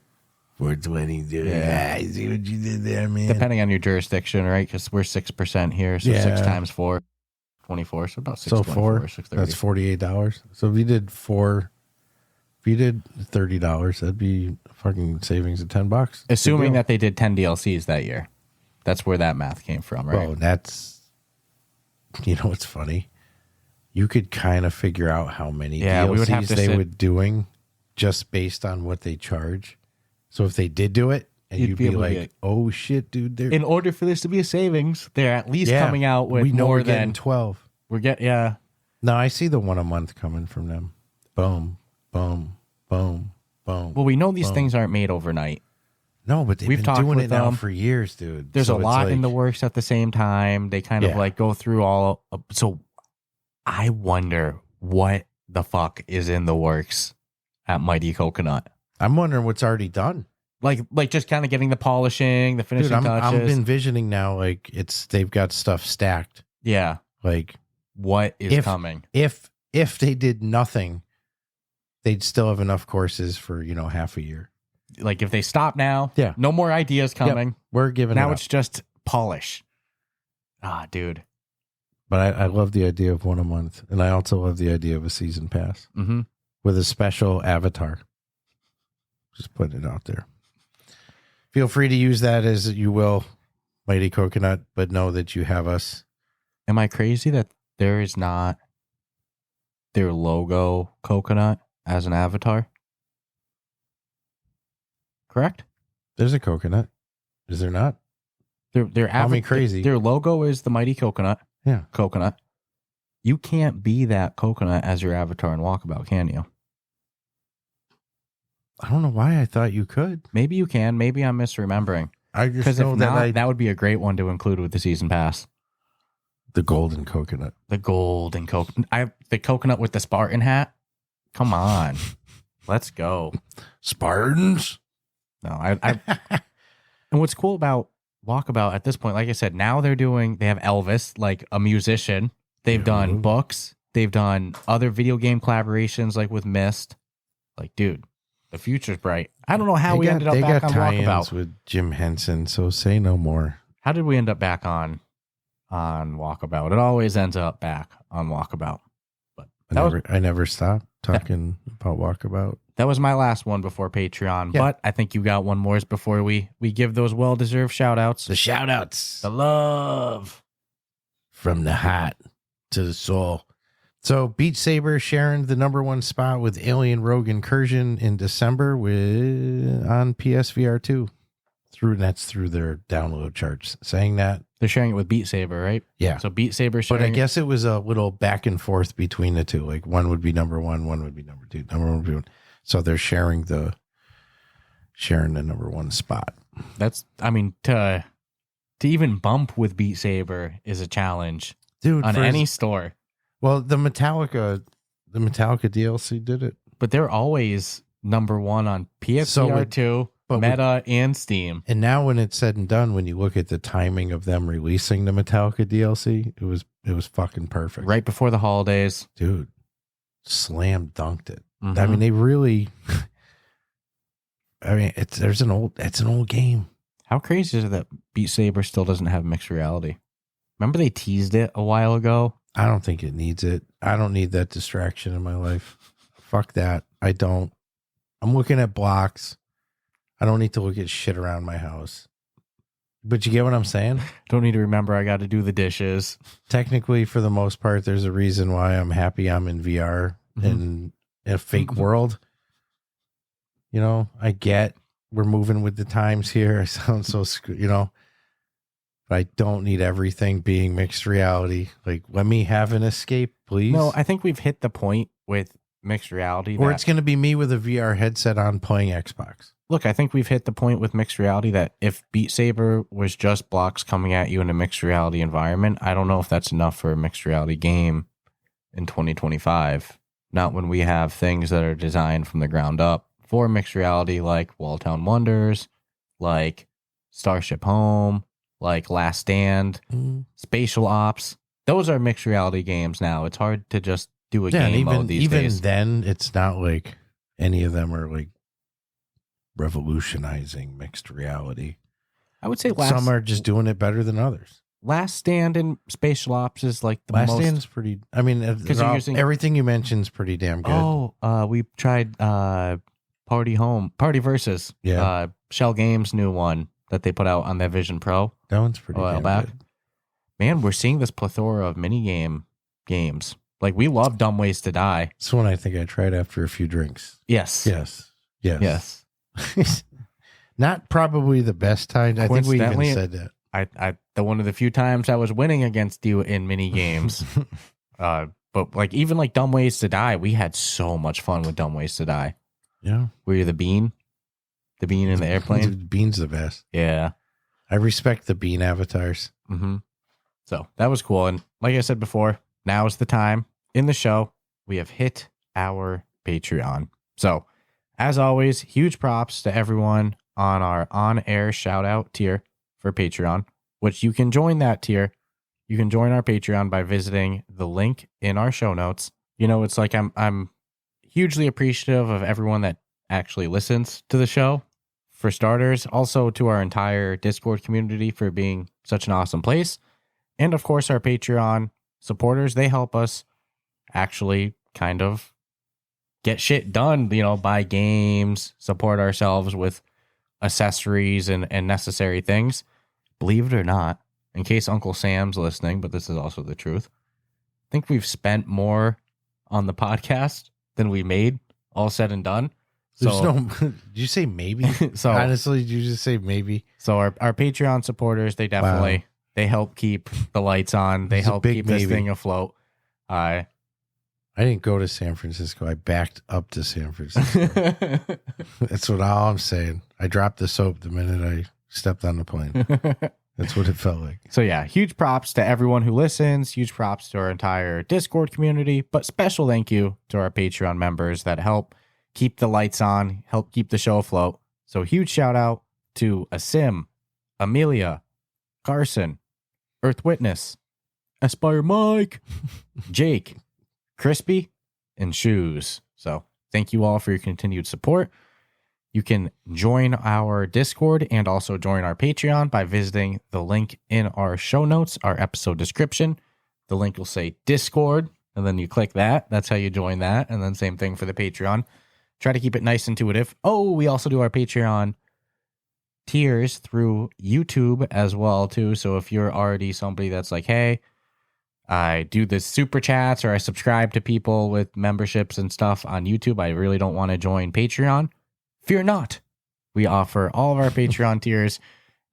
420, dude. Yeah. I see what you did there, man. Depending on your jurisdiction, right? Because we're 6% here, so 6 times 4, 24. So about 624, 630. That's $48. So if you did $30, that'd be fucking savings of $10. Assuming that they did 10 DLCs that year. That's where that math came from, right? Bro, that's, you know what's funny? You could kind of figure out how many DLCs we would have to they would doing just based on what they charge. So if they did do it, and you'd be like, oh shit, dude. In order for this to be a savings, they're at least coming out with more than 12. No, I see the one a month coming from them. Boom, boom, boom, boom. Well, we know these things aren't made overnight. No, but we've been doing it now for years, dude. There's a lot in the works at the same time. They kind of like go through all. So I wonder what the fuck is in the works at Mighty Coconut. I'm wondering what's already done. Like just kind of getting the polishing, the finishing touches. I'm envisioning now like they've got stuff stacked. Yeah. Like what is coming? If they did nothing, they'd still have enough courses for, half a year. Like if they stop now, yeah, no more ideas coming. Yep. We're giving now it it's just polish. Ah, dude. But I love the idea of one a month, and I also love the idea of a season pass with a special avatar. Just putting it out there. Feel free to use that as you will, Mighty Coconut, but know that you have us. Am I crazy that there is not their logo coconut as an avatar? Correct? There's a coconut. Is there not? Call me crazy. Their logo is the Mighty Coconut. Yeah. Coconut. You can't be that coconut as your avatar in Walkabout, can you? I don't know why I thought you could. Maybe you can. Maybe I'm misremembering. I just know that would be a great one to include with the season pass. The golden coconut. The golden coconut. The coconut with the Spartan hat. Come on. Let's go. Spartans? No, I and what's cool about Walkabout at this point, like I said, now they have Elvis, like a musician. They've done books. They've done other video game collaborations like with Myst. Like, dude, the future's bright. I don't know how we ended up back on Walkabout with Jim Henson, so say no more. How did we end up back on Walkabout? It always ends up back on Walkabout. But I never stopped talking about Walkabout. That was my last one before Patreon, but I think you got one more before we give those well-deserved shout-outs. The shout-outs. The love. From the heart to the soul. So Beat Saber sharing the #1 spot with Alien Rogue Incursion in December on PSVR 2. That's through their download charts. Saying that. They're sharing it with Beat Saber, right? Yeah. So Beat Saber sharing. But I guess it was a little back and forth between the two. Like one would be #1, one would be #2. #1 would be one. So they're sharing the #1 spot. That's, to even bump with Beat Saber is a challenge, dude, on any store. Well, the Metallica DLC did it, but they're always #1 on PSVR 2, Meta, and Steam. And now, when it's said and done, when you look at the timing of them releasing the Metallica DLC, it was fucking perfect. Right before the holidays, dude. Slam dunked it. Mm-hmm. I mean, they really. It's an old game. How crazy is it that Beat Saber still doesn't have mixed reality? Remember they teased it a while ago? I don't think it needs it. I don't need that distraction in my life. Fuck that. I don't. I'm looking at blocks. I don't need to look at shit around my house. But you get what I'm saying? Don't need to remember I got to do the dishes. Technically, for the most part, there's a reason why I'm happy I'm in VR in a fake world. I get we're moving with the times here. I sound so, but I don't need everything being mixed reality. Like, let me have an escape, please. No, I think we've hit the point with mixed reality. Or it's going to be me with a VR headset on playing Xbox. Look, I think we've hit the point with mixed reality that if Beat Saber was just blocks coming at you in a mixed reality environment, I don't know if that's enough for a mixed reality game in 2025. Not when we have things that are designed from the ground up for mixed reality, like Walltown Wonders, like Starship Home, like Last Stand, Spatial Ops. Those are mixed reality games now. It's hard to just do a game mode these days. Even then, it's not like any of them are like revolutionizing mixed reality. I would say Some are just doing it better than others. Last Stand and Spatial Ops is like the Last most. Stand's pretty. I mean, everything you mentioned is pretty damn good. Oh, we tried Party Versus. Yeah. Shell Games' new one that they put out on their Vision Pro That one's pretty a while damn back. good. Man, we're seeing this plethora of games. Like, we love Dumb Ways to Die. This one I think I tried after a few drinks. Yes. Yes. Not probably the best time. I think we even Coincidentally, said that. The one of the few times I was winning against you in mini games. But like even like Dumb Ways to Die, we had so much fun with Dumb Ways to Die. Yeah. Were you the bean? The bean in the airplane? Bean's the best. Yeah. I respect the bean avatars. Mm-hmm. So that was cool. And like I said before, now is the time in the show. We have hit our Patreon. So as always, huge props to everyone on our on-air shout-out tier for Patreon, which you can join that tier. You can join our Patreon by visiting the link in our show notes. You know, it's like I'm hugely appreciative of everyone that actually listens to the show, for starters. Also to our entire Discord community for being such an awesome place. And of course, our Patreon supporters, they help us actually kind of get shit done, you know, buy games, support ourselves with accessories and necessary things. Believe it or not, in case Uncle Sam's listening, but this is also the truth, I think we've spent more on the podcast than we made, all said and done. There's did you say maybe? So honestly, did you just say maybe? So our Patreon supporters, they definitely they help keep the lights on. They help keep this thing afloat. I didn't go to San Francisco. I backed up to San Francisco. That's all I'm saying. I dropped the soap the minute I stepped on the plane. That's what it felt like. So yeah, huge props to everyone who listens. Huge props to our entire Discord community. But special thank you to our Patreon members that help keep the lights on, help keep the show afloat. So huge shout out to Asim, Amelia, Carson, Earth Witness, Aspire Mike, Jake, Crispy, and Shoes. So thank you all for your continued support. You can join our Discord and also join our Patreon by visiting the link in our show notes, our episode description. The link will say Discord, and then you click that. That's how you join that. And then same thing for the Patreon. Try to keep it nice, intuitive. Oh, we also do our Patreon tiers through YouTube as well, too. So if you're already somebody that's like, hey, I do the super chats or I subscribe to people with memberships and stuff on YouTube, I really don't want to join Patreon. Fear not. We offer all of our Patreon tiers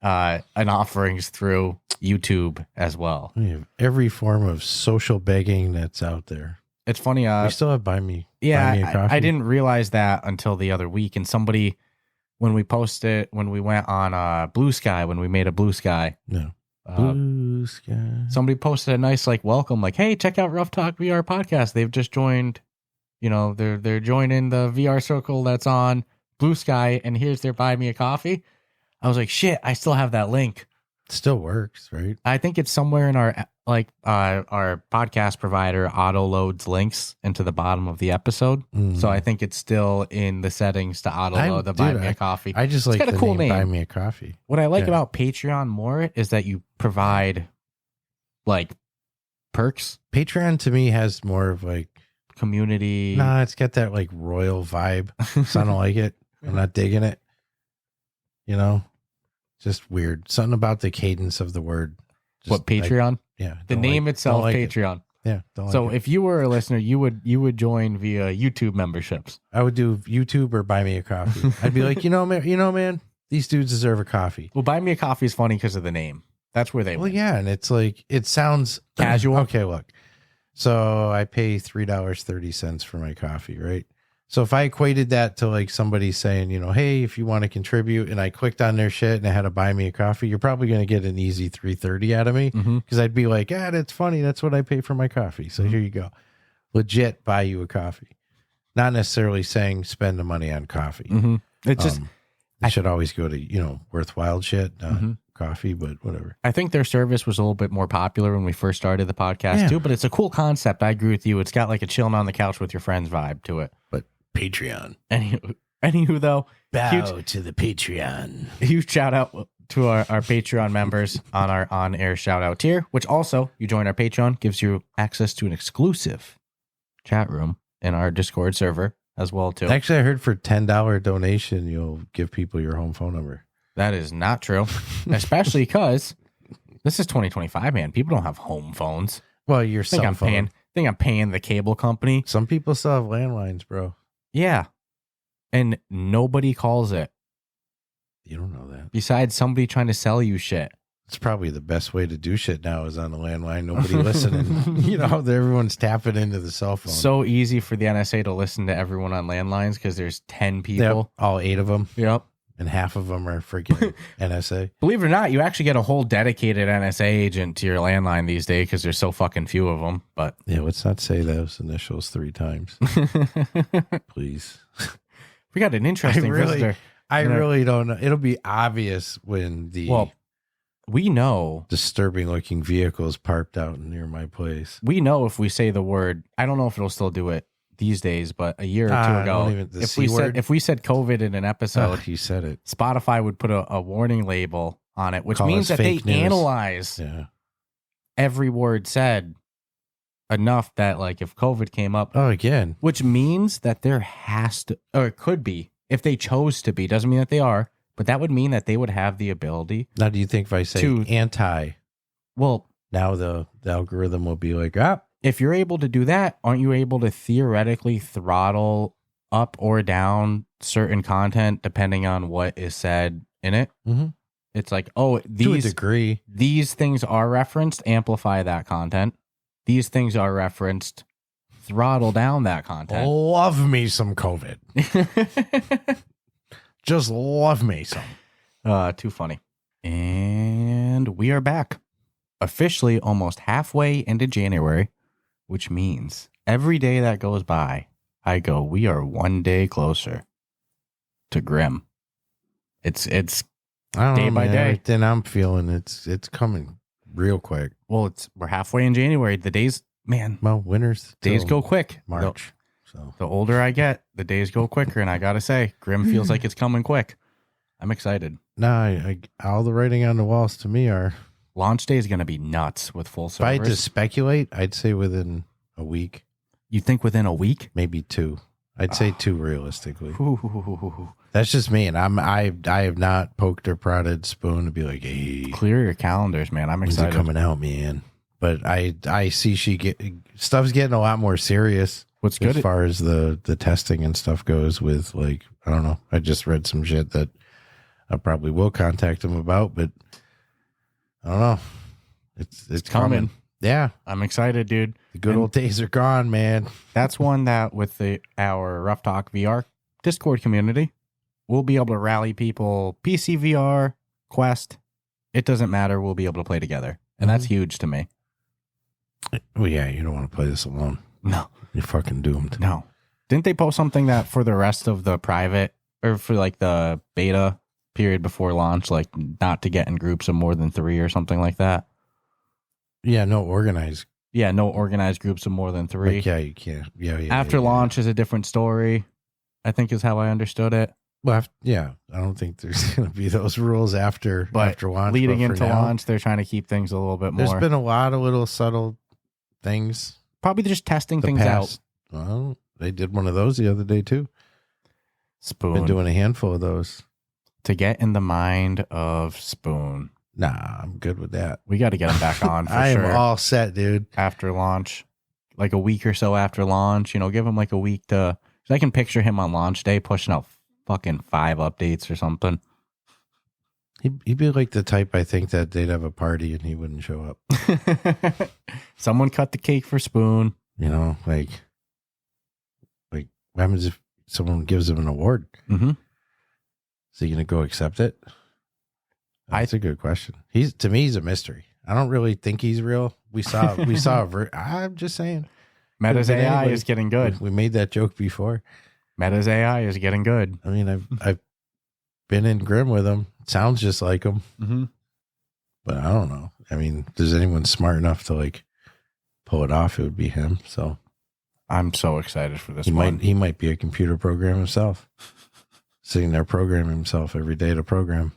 and offerings through YouTube as well. We have every form of social begging that's out there. It's funny. We still have Buy Me a Coffee. I didn't realize that until the other week. And somebody, when we posted, when we went on Blue Sky, when we made a Blue Sky. No. Blue Sky. Somebody posted a nice like welcome, like, hey, check out Ruff Talk VR podcast. They've just joined, you know, they're joining the VR circle that's on Blue Sky, and here's their Buy Me a Coffee. I was like, shit, I still have that link. It still works, right? I think it's somewhere in our our podcast provider auto loads links into the bottom of the episode. So I think it's still in the settings to auto load the Buy Me a Coffee. I just like got a the cool name. Buy Me a Coffee. What I like about Patreon more is that you provide like perks. Patreon to me has more of like community. Nah, it's got that like royal vibe. So I don't like it. I'm not digging it. You know, just weird. Something about the cadence of the word. What, Patreon? The name itself, Patreon. Yeah. So if you were a listener, you would join via YouTube memberships. I would do YouTube or Buy Me a Coffee. I'd be like, man, these dudes deserve a coffee. Well, Buy Me a Coffee is funny because of the name. That's where they went. Yeah, and it's like, it sounds casual. Okay, look. So I pay $3.30 for my coffee, right? So if I equated that to like somebody saying, hey, if you want to contribute, and I clicked on their shit and I had to Buy Me a Coffee, you're probably going to get an easy $3.30 out of me, because I'd be like, that's funny. That's what I pay for my coffee. So here you go. Legit buy you a coffee. Not necessarily saying spend the money on coffee. It's just, I should always go to, worthwhile shit, not coffee, but whatever. I think their service was a little bit more popular when we first started the podcast too, but it's a cool concept. I agree with you. It's got like a chilling on the couch with your friends vibe to it. But Patreon. Anywho, though, Bow to the Patreon. huge shout out to our Patreon members on our on-air shout out tier, which also you join our Patreon, gives you access to an exclusive chat room in our Discord server as well too. Actually, I heard for $10 donation, you'll give people your home phone number. That is not true, especially because this is 2025, man. People don't have home phones. Well, your cell phone. Think I'm paying the cable company. Some people still have landlines, bro. Yeah. And nobody calls it. You don't know that. Besides somebody trying to sell you shit. It's probably the best way to do shit now is on the landline. Nobody listening. You know, everyone's tapping into the cell phone. So easy for the NSA to listen to everyone on landlines because there's 10 people. Yep, all 8 of them. Yep. And half of them are freaking NSA. Believe it or not, you actually get a whole dedicated NSA agent to your landline these days because there's so fucking few of them. But yeah, let's not say those initials 3 times. Please. We got an interesting visitor. I really don't know. It'll be obvious when we know disturbing looking vehicles parked out near my place. We know if we say the word, I don't know if it'll still do it these days, but a year or two ago, if we said COVID in an episode, you said it. Spotify would put a warning label on it, which Call means that they news. analyze every word said enough that like if COVID came up, again, which means that there has to, or it could be, if they chose to be, doesn't mean that they are, but that would mean that they would have the ability. Now, do you think if I say anti, well, now the algorithm will be like, if you're able to do that, aren't you able to theoretically throttle up or down certain content depending on what is said in it? Mm-hmm. It's like, to a degree, these things are referenced, amplify that content. These things are referenced, throttle down that content. Love me some COVID. Just love me some. Too funny. And we are back. Officially almost halfway into January, which means every day that goes by, I go, we are one day closer to Grim. It's day by day. Then I'm feeling it's coming real quick. Well, we're halfway in January. The days, man. Well, winter's days go quick. March. So the older I get, the days go quicker, and I gotta say, Grim feels like it's coming quick. I'm excited. Nah, all the writing on the walls to me are launch day is gonna be nuts with full servers. If I had to speculate, I'd say within a week. You think within a week? Maybe 2. I'd say 2 realistically. Ooh. That's just me, and I have not poked or prodded Spoon to be like, hey, clear your calendars, man. I'm excited. When's it coming out, man? But I see stuff's getting a lot more serious. What's good as far as the testing and stuff goes with, like, I don't know. I just read some shit that I probably will contact him about, but I don't know. It's coming. Yeah. I'm excited, dude. The good old days are gone, man. That's one that with our Ruff Talk VR Discord community, we'll be able to rally people, PC VR, Quest. It doesn't matter. We'll be able to play together. And that's huge to me. Well, yeah, you don't want to play this alone. No. You're fucking doomed. No. Didn't they post something that for the rest of the private or for like the beta period before launch, like not to get in groups of more than 3 or something like that? Yeah, no organized. Yeah, no organized groups of more than 3. Like, yeah, you can't. Yeah. After launch is a different story, I think is how I understood it. Well, I don't think there's going to be those rules after launch. Leading into launch, they're trying to keep things a little bit more. There's been a lot of little subtle things. Probably just testing things out. Well, they did one of those the other day too. Spoon. Been doing a handful of those. To get in the mind of Spoon. Nah, I'm good with that. We got to get him back on for I sure. am all set, dude. After launch, like a week or so after launch, give him like a week to. So I can picture him on launch day pushing out fucking 5 updates or something. He'd be like the type, I think, that they'd have a party and he wouldn't show up. Someone cut the cake for Spoon. Like what happens if someone gives him an award? Mm-hmm. Is he going to go accept it? That's a good question. To me, he's a mystery. I don't really think he's real. We saw I'm just saying. Meta's AI is getting good. We made that joke before. Meta's AI is getting good. I mean, I've been in Grim with him. It sounds just like him. Mm-hmm. But I don't know. I mean, if there's anyone smart enough to like pull it off, it would be him. So I'm so excited for this one. He might be a computer program himself. sitting there programming himself every day to program.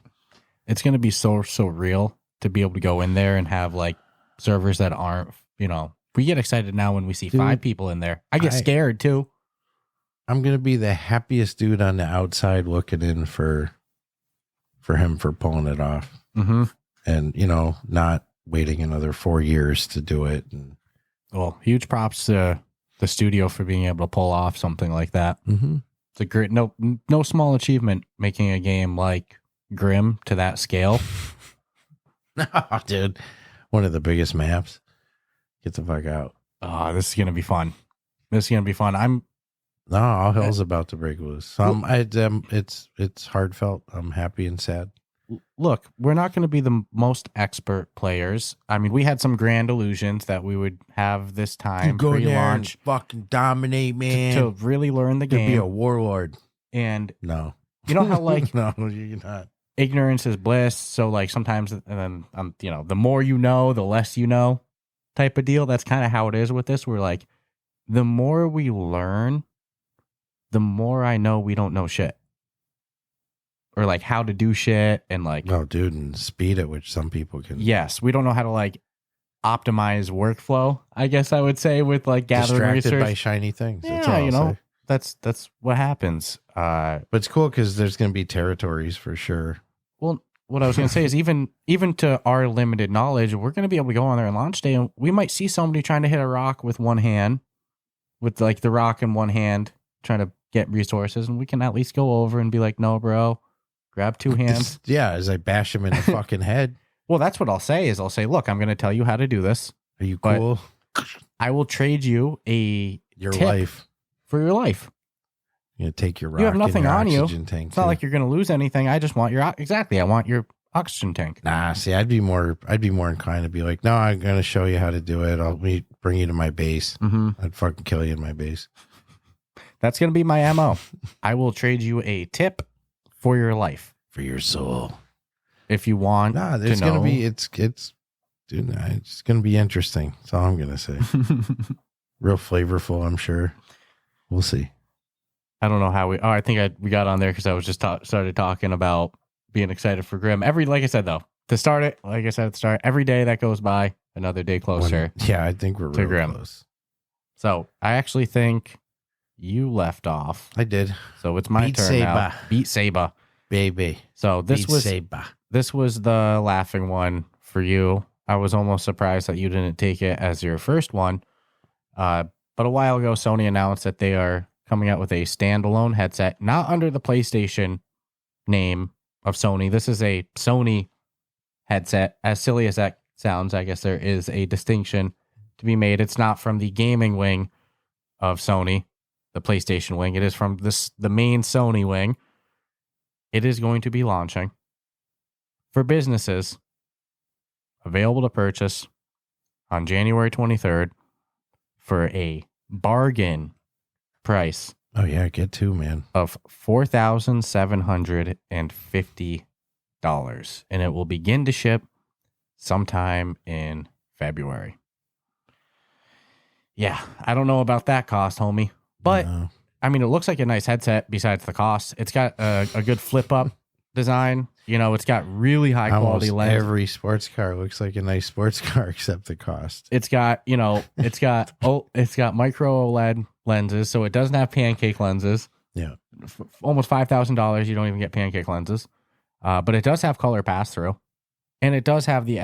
It's going to be so real to be able to go in there and have like servers that aren't, we get excited now when we see 5 people in there. I get scared too. I'm going to be the happiest dude on the outside looking in for him for pulling it off. Mm-hmm. And, not waiting another 4 years to do it. And, well, huge props to the studio for being able to pull off something like that. mm-hmm. It's a great, no small achievement making a game like Grim to that scale. Oh, dude, one of the biggest maps. Get the fuck out. Oh, this is going to be fun. No, all hell's about to break loose. It's heartfelt. I'm happy and sad. Look, we're not going to be the most expert players. I mean, we had some grand illusions that we would have this time go pre-launch, there and fucking dominate, man, to really learn the game. Be a warlord. And no, you know how like no, you're not. Ignorance is bliss. So like sometimes, and then the more you know, the less you know, type of deal. That's kind of how it is with this. We're like, the more we learn, the more I know we don't know shit. Or like how to do shit and like, oh, dude, and speed at which some people can. Yes, we don't know how to like optimize workflow. I guess I would say with like gathering distracted research by shiny things. Yeah, That's all that's what happens. but it's cool because there's going to be territories for sure. Well, what I was going to say is even to our limited knowledge, we're going to be able to go on there on launch day and we might see somebody trying to hit a rock with one hand, with like the rock in one hand, trying to get resources, and we can at least go over and be like, no, bro. Grab 2 hands. Yeah, as I bash him in the fucking head. Well, that's what I'll say is I'll say, look, I'm going to tell you how to do this. Are you cool? I will trade you your tip life for your life. You take your rock. You have nothing your on you. Tank it's not like you're going to lose anything. I just want I want your oxygen tank. Nah, see, I'd be more inclined to be like, no, I'm going to show you how to do it. I'll bring you to my base. Mm-hmm. I'd fucking kill you in my base. That's going to be my MO. I will trade you a tip for your life, for your soul, if you want. Nah, there's gonna be it's gonna be interesting. That's all I'm gonna say. Real flavorful, I'm sure. We'll see. I don't know how I think we got on there because I was just started talking about being excited for Grim. Like I said though, to start it, like I said at the start, every day that goes by, another day closer. I think we're real Grim. Close. So I actually think you left off. I did. So it's my turn now. Beat Saber. Baby. So this was the laughing one for you. I was almost surprised that you didn't take it as your first one. But a while ago, Sony announced that they are coming out with a standalone headset, not under the PlayStation name of Sony. This is a Sony headset. As silly as that sounds, I guess there is a distinction to be made. It's not from the gaming wing of Sony, the PlayStation wing. It is from the main Sony wing. It is going to be launching for businesses, available to purchase on January 23rd for a bargain price. Oh yeah, get 2, man. Of $4,750, and it will begin to ship sometime in February. Yeah, I don't know about that cost, homie, but No. I mean, it looks like a nice headset besides the cost. It's got a good flip up design. It's got really high quality lens. Every sports car looks like a nice sports car except the cost. It's got micro OLED lenses, so it doesn't have pancake lenses. Yeah. Almost $5,000, you don't even get pancake lenses. But it does have color pass through. And it does have the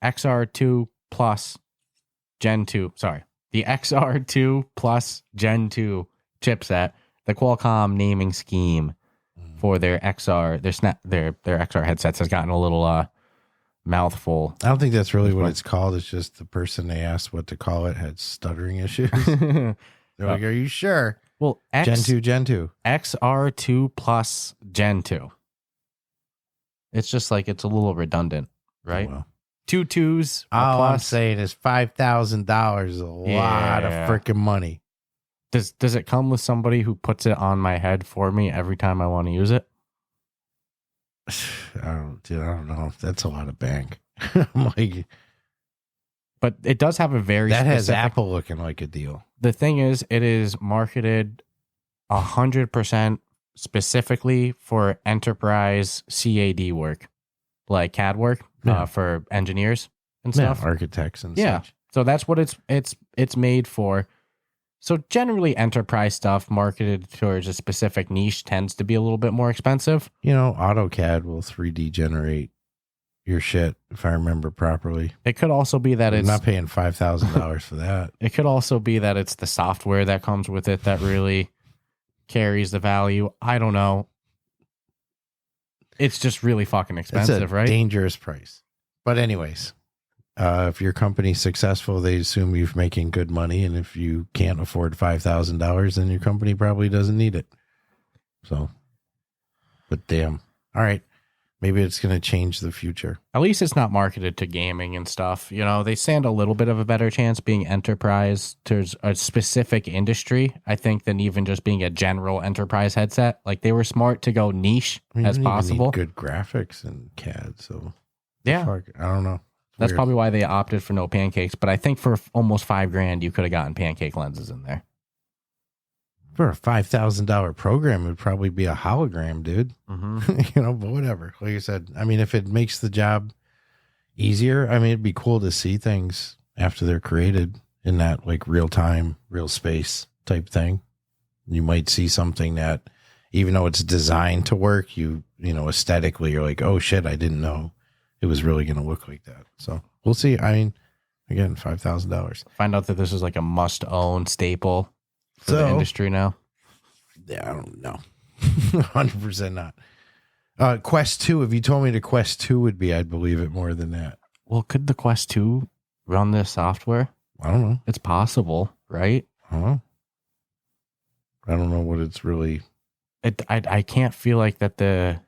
XR2 Plus Gen 2. Sorry. The XR2 Plus Gen 2 chipset, the Qualcomm naming scheme for their XR, their XR headsets has gotten a little mouthful. I don't think that's really what it's called. It's just the person they asked what to call it had stuttering issues. They're like, "Are you sure?" Well, Gen 2. XR2 Plus Gen 2. It's just like it's a little redundant, right? Oh, well. 2 2s. All I'm saying is $5,000 is a lot of freaking money. Does it come with somebody who puts it on my head for me every time I want to use it? I don't know. That's a lot of bank. I'm like, but it does have a very that specific, has Apple looking like a deal. The thing is, it is marketed 100% specifically for enterprise CAD work, like CAD work for engineers and stuff, architects and yeah. such. So that's what it's made for. So generally, enterprise stuff marketed towards a specific niche tends to be a little bit more expensive. AutoCAD will 3D generate your shit, if I remember properly. It could also be that I'm not paying $5,000 for that. It could also be that it's the software that comes with it that really carries the value. I don't know. It's just really fucking expensive, it's a right? Dangerous price. But anyways, if your company's successful, they assume you're making good money. And if you can't afford $5,000, then your company probably doesn't need it. So, but damn. All right. Maybe it's going to change the future. At least it's not marketed to gaming and stuff. They stand a little bit of a better chance being enterprise to a specific industry, I think, than even just being a general enterprise headset. Like, they were smart to go niche as possible. Good graphics and CAD. So, yeah. I don't know. That's probably why they opted for no pancakes. But I think for almost $5,000, you could have gotten pancake lenses in there. For a $5,000 program, it would probably be a hologram, dude. Mm-hmm. But whatever. Like you said, I mean, if it makes the job easier, I mean, it'd be cool to see things after they're created in that like real time, real space type thing. You might see something that, even though it's designed to work, aesthetically, you're like, oh shit, I didn't know it was really going to look like that. So we'll see. I mean, again, $5,000. Find out that this is like a must-own staple for the industry now. Yeah, I don't know. 100% not. Quest 2, if you told me the Quest 2 would be, I'd believe it more than that. Well, could the Quest 2 run this software? I don't know. It's possible, right? I don't know what it's really. I can't feel like that the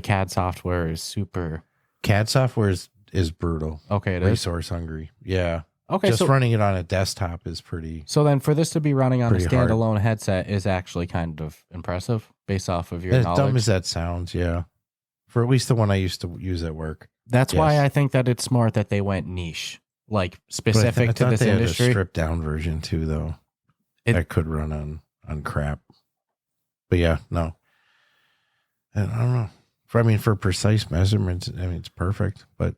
CAD software is super. CAD software is brutal. Okay, it resource hungry. Yeah. Okay, just running it on a desktop is pretty. So then, for this to be running on a standalone hard. headset is actually kind of impressive, based off of your as knowledge. Dumb as that sounds, yeah. For at least the one I used to use at work. That's why I think that it's smart that they went niche, like specific to this they industry. Had a stripped down version too, though. That could run on crap. But yeah, no. And I don't know. For precise measurements, I mean, it's perfect. But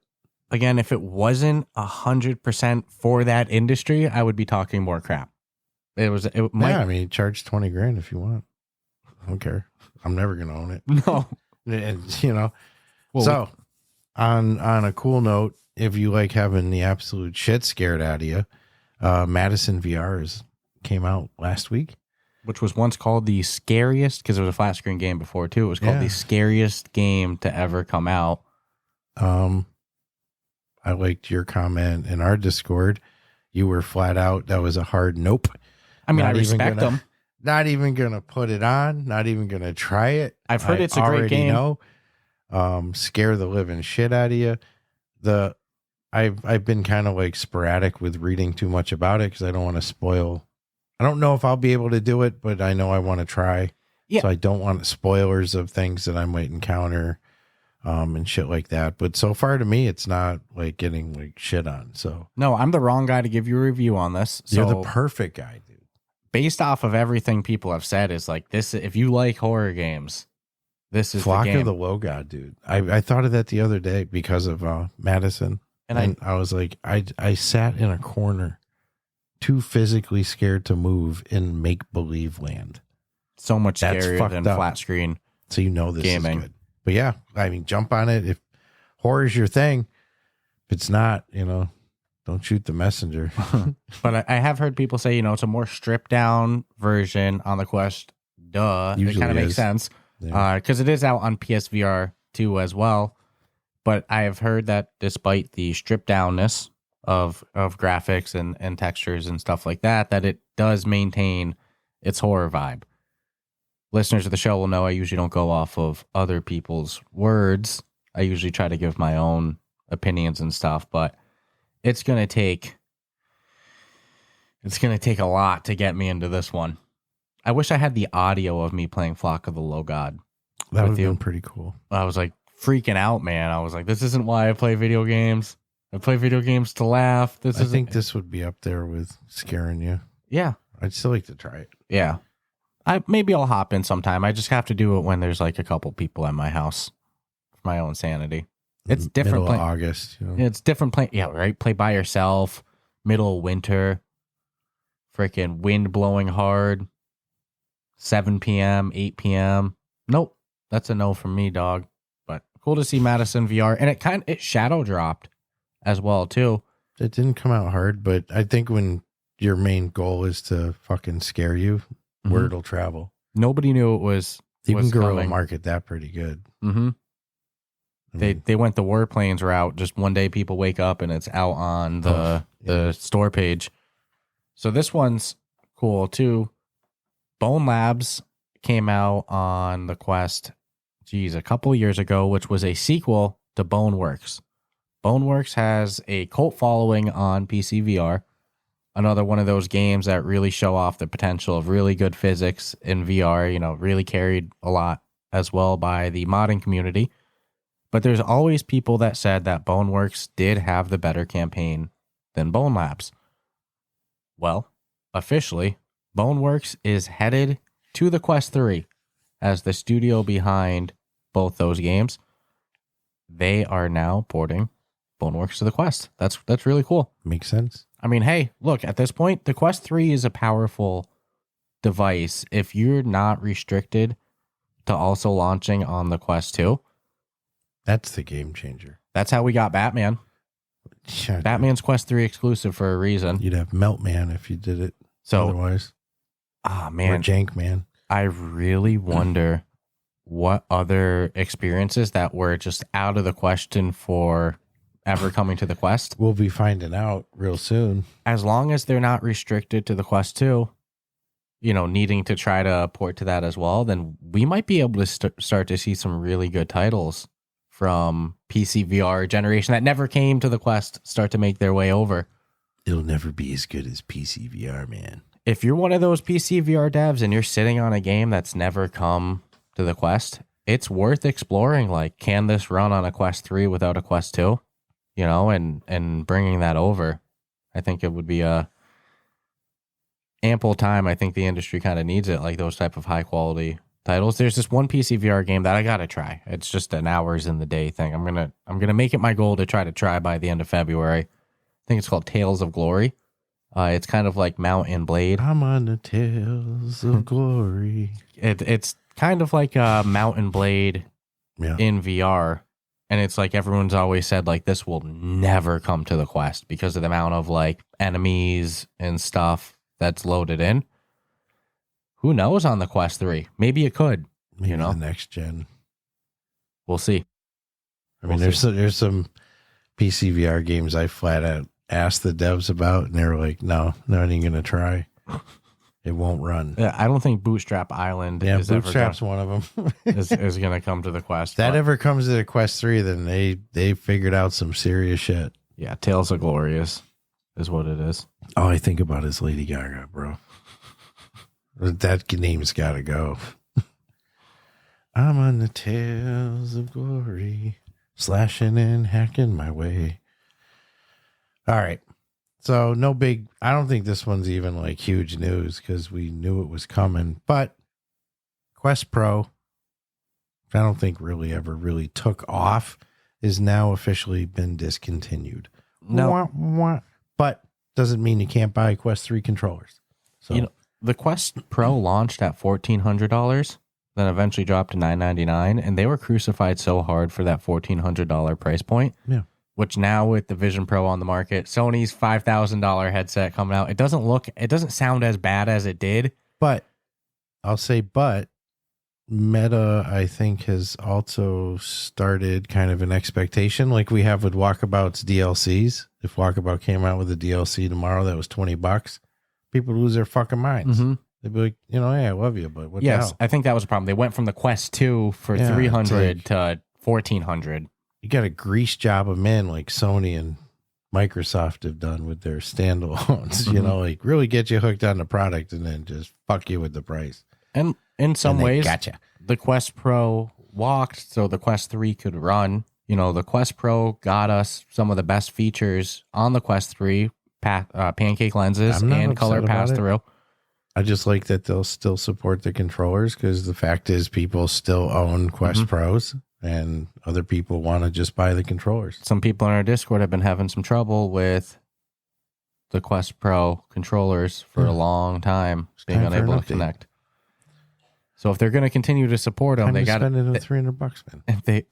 again, if it wasn't 100% for that industry, I would be talking more crap. Charge $20,000 if you want. I don't care. I'm never gonna own it. No. And well, on a cool note, if you like having the absolute shit scared out of you, MADiSON VR came out last week. Which was once called the scariest, because it was a flat screen game before too. It was called the scariest game to ever come out. I liked your comment in our Discord. You were flat out. That was a hard nope. I mean, I respect them. Not even gonna put it on. Not even gonna try it. I've heard it's a great game. Scare the living shit out of you. I've been kind of like sporadic with reading too much about it because I don't want to spoil. I don't know if I'll be able to do it, but I know I want to try. Yeah. So I don't want spoilers of things that I might encounter, and shit like that. But so far to me, it's not like getting like shit on. So no, I'm the wrong guy to give you a review on this. So you're the perfect guy, dude. Based off of everything people have said, is like this. If you like horror games, this is Flock the game. of the Low God, dude. I thought of that the other day because of MADiSON, and I was like, I sat in a corner, too physically scared to move in make believe land. So much scarier than flat screen. So this gaming. is good. But yeah, I mean, jump on it if horror is your thing. If it's not, don't shoot the messenger. But I have heard people say, it's a more stripped down version on the Quest. Duh. Usually it kind of makes sense. Because it is out on PSVR 2 as well. But I have heard that despite the stripped downness of graphics and textures and stuff like that it does maintain its horror vibe. Listeners of the show will know I usually don't go off of other people's words. I usually try to give my own opinions and stuff, but it's going to take a lot to get me into this one. I wish I had the audio of me playing Flock of the Low God. That would have been pretty cool. I was like freaking out, man. I was like, this isn't why I play video games. I play video games to laugh. I think this would be up there with scaring you. Yeah. I'd still like to try it. Yeah. Maybe I'll hop in sometime. I just have to do it when there's like a couple people at my house for my own sanity. It's different. Middle of August. You know? It's different play. Yeah, right. Play by yourself. Middle of winter. Freaking wind blowing hard. 7 p.m., 8 p.m. Nope. That's a no from me, dog. But cool to see MADiSON VR. And it shadow dropped as well, too. It didn't come out hard, but I think when your main goal is to fucking scare you, word will travel. Nobody knew it was Even Guerrilla coming. market that pretty good. Mm-hmm. They went the Warplanes route. Just one day people wake up and it's out on the store page. So this one's cool too. Bone Labs came out on the Quest, a couple of years ago, which was a sequel to Boneworks. Boneworks has a cult following on PC VR. Another one of those games that really show off the potential of really good physics in VR, really carried a lot as well by the modding community. But there's always people that said that Boneworks did have the better campaign than Bone Labs. Well, officially, Boneworks is headed to the Quest 3 as the studio behind both those games. They are now porting Boneworks to the Quest. That's really cool. Makes sense. I mean, hey, look, at this point, the Quest 3 is a powerful device. If you're not restricted to also launching on the Quest 2, that's the game changer. That's how we got Batman. Yeah, Batman's Quest 3 exclusive for a reason. You'd have Meltman if you did it. So, otherwise, man, or Jankman. I really wonder what other experiences that were just out of the question for ever coming to the Quest. We'll be finding out real soon. As long as they're not restricted to the Quest 2, needing to try to port to that as well, then we might be able to start to see some really good titles from PC VR generation that never came to the Quest start to make their way over. It'll never be as good as PC VR, man. If you're one of those PC VR devs and you're sitting on a game that's never come to the Quest, it's worth exploring. Like, can this run on a Quest 3 without a Quest 2? And bringing that over. I think it would be a ample time. I think the industry kind of needs it, like those type of high quality titles. There's this one PC VR game that I gotta try. It's just an hours in the day thing. I'm gonna make it my goal to try by the end of February. I think it's called Tales of Glory. It's kind of like Mount and Blade. I'm on the Tales of Glory. It's kind of like Mount and Blade in VR. And it's like everyone's always said, like, this will never come to the Quest because of the amount of like enemies and stuff that's loaded in. Who knows on the Quest 3? Maybe it could. Maybe the next gen. We'll see. I mean, there's some PC VR games I flat out asked the devs about, and they were like, "No, not even gonna try. It won't run." Yeah, I don't think Bootstrap Island. Yeah, Bootstrap's one of them. is going to come to the Quest. If that ever comes to the Quest 3, then they figured out some serious shit. Yeah, Tales of Glory is what it is. All I think about is Lady Gaga, bro. That name's got to go. I'm on the Tales of Glory, slashing and hacking my way. All right. So I don't think this one's even like huge news because we knew it was coming. But Quest Pro, I don't think really ever really took off, is now officially been discontinued. No. But doesn't mean you can't buy Quest 3 controllers. So the Quest Pro launched at $1,400, then eventually dropped to $999, and they were crucified so hard for that $1,400 price point. Yeah. Which now with the Vision Pro on the market, Sony's $5,000 headset coming out, it doesn't sound as bad as it did. But Meta, I think, has also started kind of an expectation like we have with Walkabout's DLCs. If Walkabout came out with a DLC tomorrow that was $20, people lose their fucking minds. Mm-hmm. They'd be like, hey, I love you, but what the hell? I think that was a problem. They went from the Quest 2 for $300 to $1,400. You got a grease job of men like Sony and Microsoft have done with their standalones, like really get you hooked on the product and then just fuck you with the price. And in some ways, gotcha. The Quest Pro walked so the Quest 3 could run. The Quest Pro got us some of the best features on the Quest 3, pancake lenses and color pass-through. I just like that they'll still support the controllers, because the fact is people still own Quest Pros and other people want to just buy the controllers. Some people in our Discord have been having some trouble with the Quest Pro controllers for a long time, being unable to connect. So if they're going to continue to support them, they got to spend it $300, man.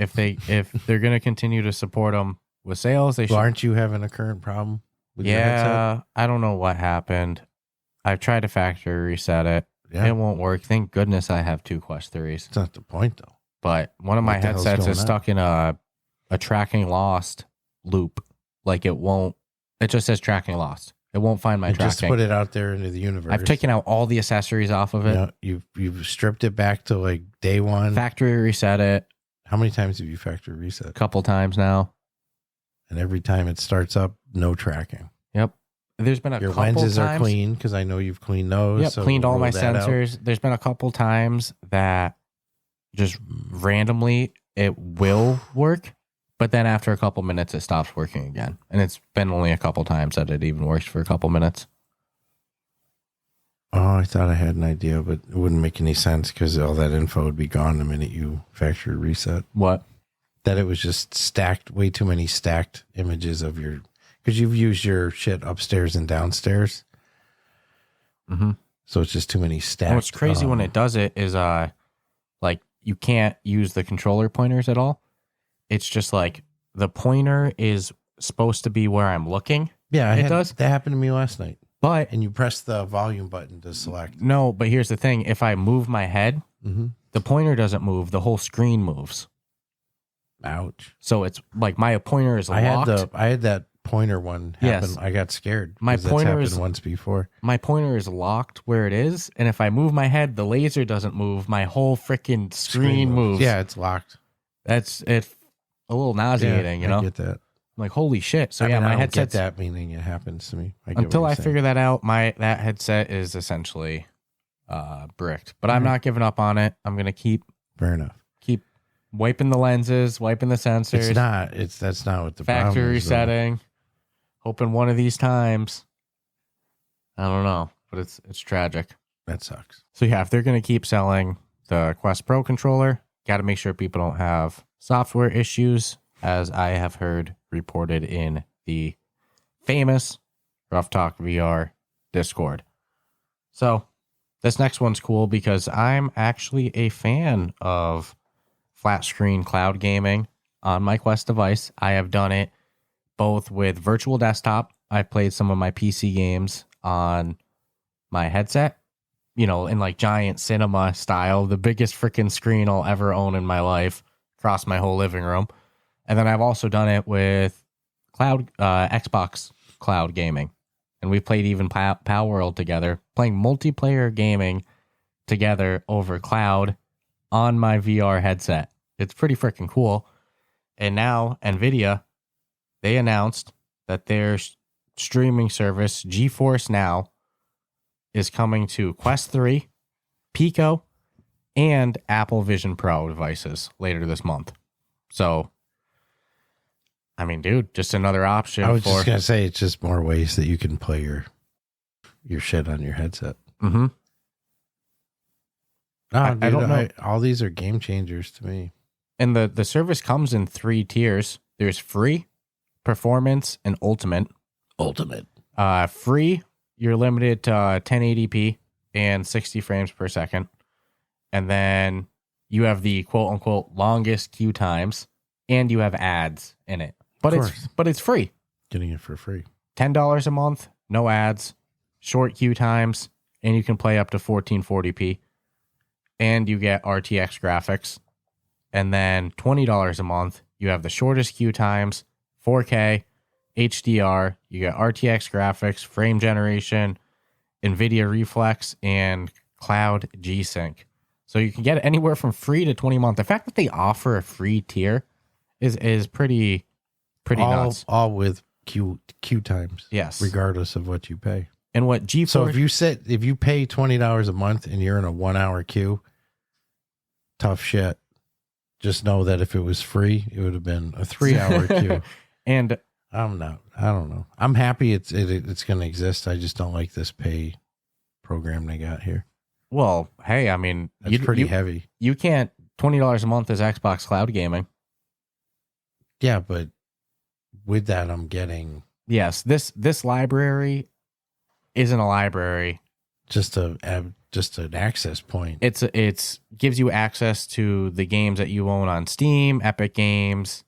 If they're going to continue to support them with sales, they should. Well, aren't you having a current problem with your headset? I don't know what happened. I've tried to factory reset it. Yeah. It won't work. Thank goodness I have 2 Quest 3s. It's not the point, though. But one of my headsets is stuck in a tracking lost loop. Like it just says tracking lost. It won't find my tracking. Just put it out there into the universe. I've taken out all the accessories off of it. Yeah, you've stripped it back to like day one. Factory reset it. How many times have you factory reset? A couple times now. And every time it starts up, no tracking. Yep. There's been your couple lenses times, are clean, because I know you've cleaned those. Yep, so cleaned all my sensors. sensors. There's been a couple times that just randomly it will work, but then after a couple minutes it stops working again. And it's been only a couple times that it even works for a couple minutes. Oh, I thought I had an idea, but it wouldn't make any sense, because all that info would be gone the minute you factory reset. What? That it was just stacked, way too many stacked images of your, because you've used your shit upstairs and downstairs. Mm-hmm. So it's just too many stacked. What's crazy when it does it is like you can't use the controller pointers at all. It's just like the pointer is supposed to be where I'm looking. Yeah, it does. That happened to me last night. But and you press the volume button to select. No, but here's the thing. If I move my head, the pointer doesn't move. The whole screen moves. Ouch. So it's like my pointer is locked. I had that pointer one happen. Yes. I got scared. My pointer happened once before. My pointer is locked where it is, and if I move my head, the laser doesn't move. My whole freaking screen moves. Yeah, it's locked. That's it. A little nauseating, you know. I get that. I'm like, holy shit! So I mean, my headset. headset. That meaning it happens to me. Until I figure that out, that headset is essentially bricked. But I'm not giving up on it. I'm gonna keep. Fair enough. Keep wiping the lenses, wiping the sensors. That's not what the factory problem is, resetting. Hoping one of these times. I don't know, but it's tragic. That sucks. So yeah, if they're gonna keep selling the Quest Pro controller, got to make sure people don't have software issues, as I have heard reported in the famous Ruff Talk VR Discord. So this next one's cool because I'm actually a fan of flat screen cloud gaming on my Quest device. I have done it both with virtual desktop. I've played some of my PC games on my headset, you know, in like giant cinema style, the biggest freaking screen I'll ever own in my life, across my whole living room. And then I've also done it with cloud, Xbox cloud gaming. And we played even Power World together, playing multiplayer gaming together over cloud on my VR headset. It's pretty freaking cool. And now NVIDIA, they announced that their streaming service, GeForce Now, is coming to Quest 3, Pico, and Apple Vision Pro devices later this month. So, I mean, dude, just another option. I was just going to say, it's just more ways that you can play your shit on your headset. Mm-hmm. I don't know. All these are game changers to me. And the service comes in 3 tiers. There's free, performance, and ultimate. Free, you're limited to 1080p and 60 frames per second. And then you have the quote unquote longest queue times, and you have ads in it. But it's free. Getting it for free. $10 a month, no ads, short queue times, and you can play up to 1440p. And you get RTX graphics. And then $20 a month, you have the shortest queue times, 4K, HDR, you get RTX graphics, frame generation, NVIDIA Reflex, and Cloud G-Sync. So you can get it anywhere from free to 20 a month. The fact that they offer a free tier is pretty nuts. All with queue times. Yes. Regardless of what you pay. And what GeForce... So if you pay $20 a month and you're in a 1 hour queue, tough shit. Just know that if it was free, it would have been a 3 hour queue. And I don't know. I'm happy it's going to exist. I just don't like this pay program they got here. Well, hey, I mean, That's pretty heavy. You can't, $20 a month is Xbox Cloud Gaming. Yeah, but with that, I'm getting... Yes, this library isn't a library. Just an access point. It's gives you access to the games that you own on Steam, Epic Games,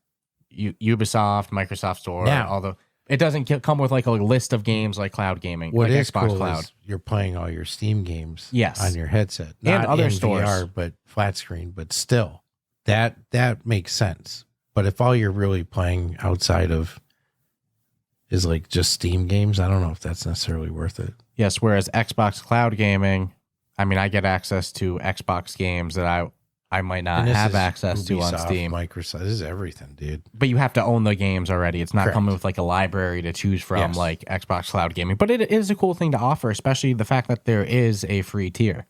Ubisoft, Microsoft Store. Now, it doesn't come with like a list of games like cloud gaming. What like is Xbox cool Cloud. is you're playing all your Steam games Yes. on your headset. And Not other in stores. VR, but flat screen. But still, that makes sense. But if all you're really playing outside of is like just Steam games, I don't know if that's necessarily worth it. Yes, whereas Xbox Cloud Gaming, I mean, I get access to Xbox games that I might not have access to on Steam. Microsoft, this is everything, dude. But you have to own the games already. It's not Correct. coming with like a library to choose from, Yes. like Xbox Cloud Gaming. But it is a cool thing to offer, especially the fact that there is a free tier.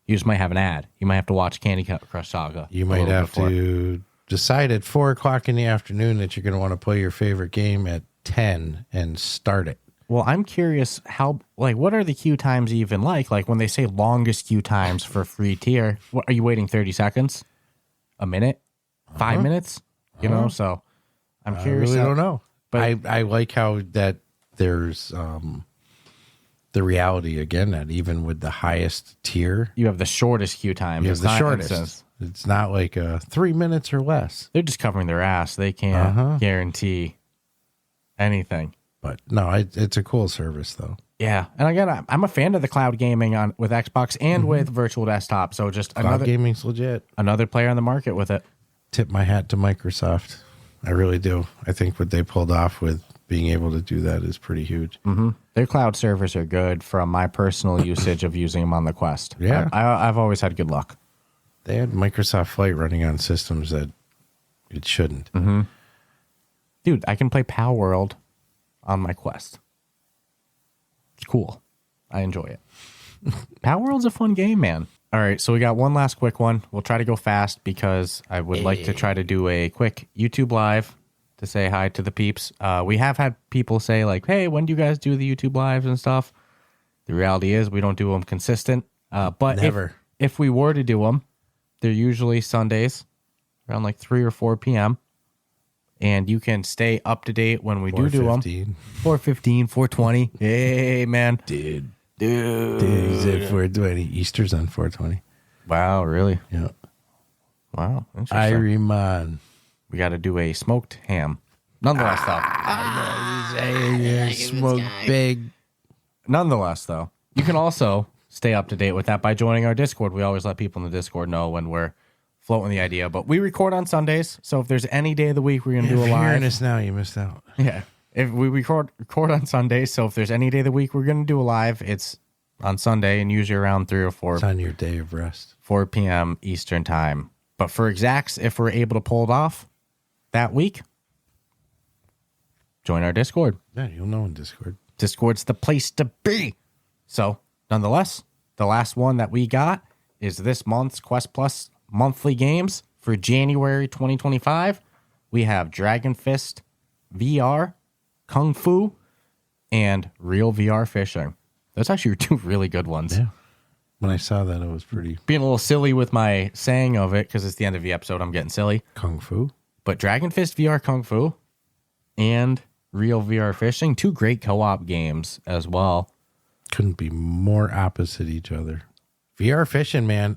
You just might have an ad. You might have to watch Candy Crush Saga. You might have to decide at 4:00 in the afternoon that you're going to want to play your favorite game at 10 and start it. Well, I'm curious what are the queue times even like? Like when they say longest queue times for free tier, what are you waiting 30 seconds? A minute? 5 minutes? You know, so I'm curious. I really don't know. But I like how that there's the reality again that even with the highest tier, you have the shortest queue time. you have It's the not shortest. instance. It's not like 3 minutes or less. They're just covering their ass. They can't guarantee anything. But no, it's a cool service though. Yeah, and again, I'm a fan of the cloud gaming with Xbox and with virtual desktop. So just Cloud gaming's legit. another player on the market with it. Tip my hat to Microsoft. I really do. I think what they pulled off with being able to do that is pretty huge. Mm-hmm. Their cloud servers are good from my personal usage of using them on the Quest. Yeah. I've always had good luck. They had Microsoft Flight running on systems that it shouldn't. Mm-hmm. Dude, I can play Power World on my Quest. It's cool. I enjoy it. Power World's a fun game, man. All right, so we got one last quick one. We'll try to go fast because I would like to try to do a quick YouTube live to say hi to the peeps. We have had people say like, hey, when do you guys do the YouTube lives and stuff? The reality is we don't do them consistent. But Never. If we were to do them, they're usually Sundays around like 3 or 4 p.m. And you can stay up to date when we do them. 4:15, 4:20. Hey, man. Dude. Is it 420? Easter's on 420. Wow, really? Yeah. Wow. Interesting. Iron. We got to do a smoked ham. Nonetheless, Smoke big. Nonetheless, though, you can also stay up to date with that by joining our Discord. We always let people in the Discord know when we're floating the idea. But we record on Sundays, so if there's any day of the week we're going to do a If you're hearing live. this now, you missed out. Yeah. If we record on Sundays, so if there's any day of the week we're going to do a live, it's on Sunday and usually around 3 or 4. It's on your day of rest. 4 p.m. Eastern time. But for exacts, if we're able to pull it off that week, join our Discord. Yeah, you'll know in Discord. Discord's the place to be. So, nonetheless, the last one that we got is this month's Quest Plus monthly games for January 2025. We have Dragon Fist VR, Kung Fu, and Real VR Fishing. Those actually are 2 really good ones. Yeah. When I saw that, it was pretty Being a little silly with my saying of it because it's the end of the episode. I'm getting silly. Kung Fu. But Dragon Fist VR Kung Fu and Real VR Fishing, 2 great co-op games as well. Couldn't be more opposite each other. VR fishing, man.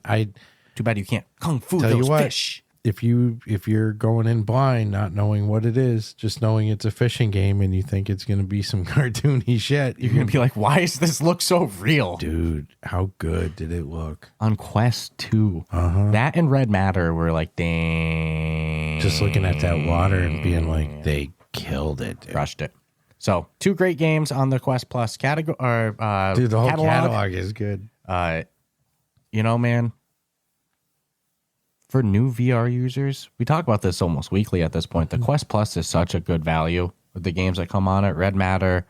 Too bad you can't Kung Fu Tell those you what, fish. if you're going in blind, not knowing what it is, just knowing it's a fishing game and you think it's going to be some cartoony shit, You're going to be like, why does this look so real? dude, how good did it look? On Quest 2, that and Red Matter were like, dang. Just looking at that water and being like, they killed it, dude. Crushed it. So, 2 great games on the Quest Plus category. Dude, the whole catalog is good. You know, man, for new VR users, we talk about this almost weekly at this point. The Quest Plus is such a good value with the games that come on it. Red Matter,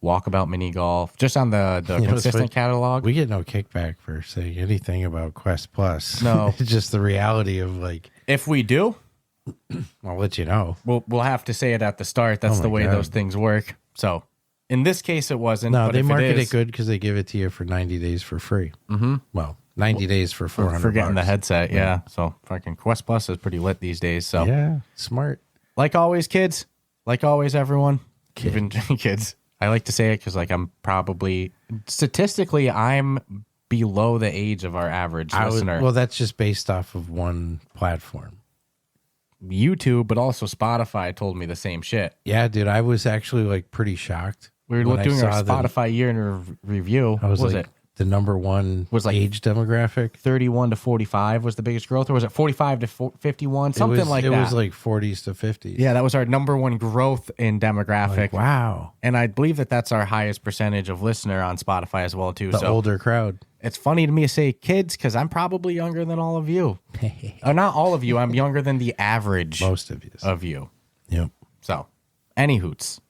Walkabout Mini Golf, just on the consistent catalog. We get no kickback for saying anything about Quest Plus. No. It's just the reality of like, If we do, I'll let you know. we'll have to say it at the start. That's Oh the my way God. those things work. So In this case, it wasn't. No, but they if market it it good because they give it to you for 90 days for free. Mm-hmm. Well, 90 days for 400 for getting the bucks. headset. Yeah. So fucking Quest Plus is pretty lit these days. So Yeah, smart. like always, kids. Like always, everyone. Even kids. I like to say it because like I'm probably statistically I'm below the age of our average listener. Well, that's just based off of one platform. YouTube, but also Spotify told me the same shit. Yeah, dude, I was actually like pretty shocked. We were when I doing our saw Spotify year in review. I was What was like, it? the number one Was like age demographic. 31 to 45 was the biggest growth, or was it 45 to 51? Something like that. It was like 40s to 50s. Yeah, that was our number one growth in demographic. Like, wow. And I believe that that's our highest percentage of listener on Spotify as well, too. The so older crowd. it's funny to me to say kids because I'm probably younger than all of you. Not all of you. I'm younger than the average Most of you. of you. Yep. So, anywho's.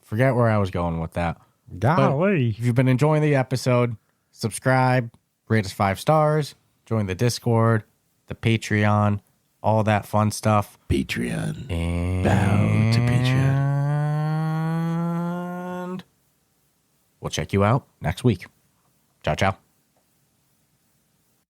Forget where I was going with that. Golly. If you've been enjoying the episode, subscribe, rate us 5 stars, join the Discord, the Patreon, all that fun stuff. Patreon. And Bow to Patreon. we'll check you out next week. Ciao, ciao.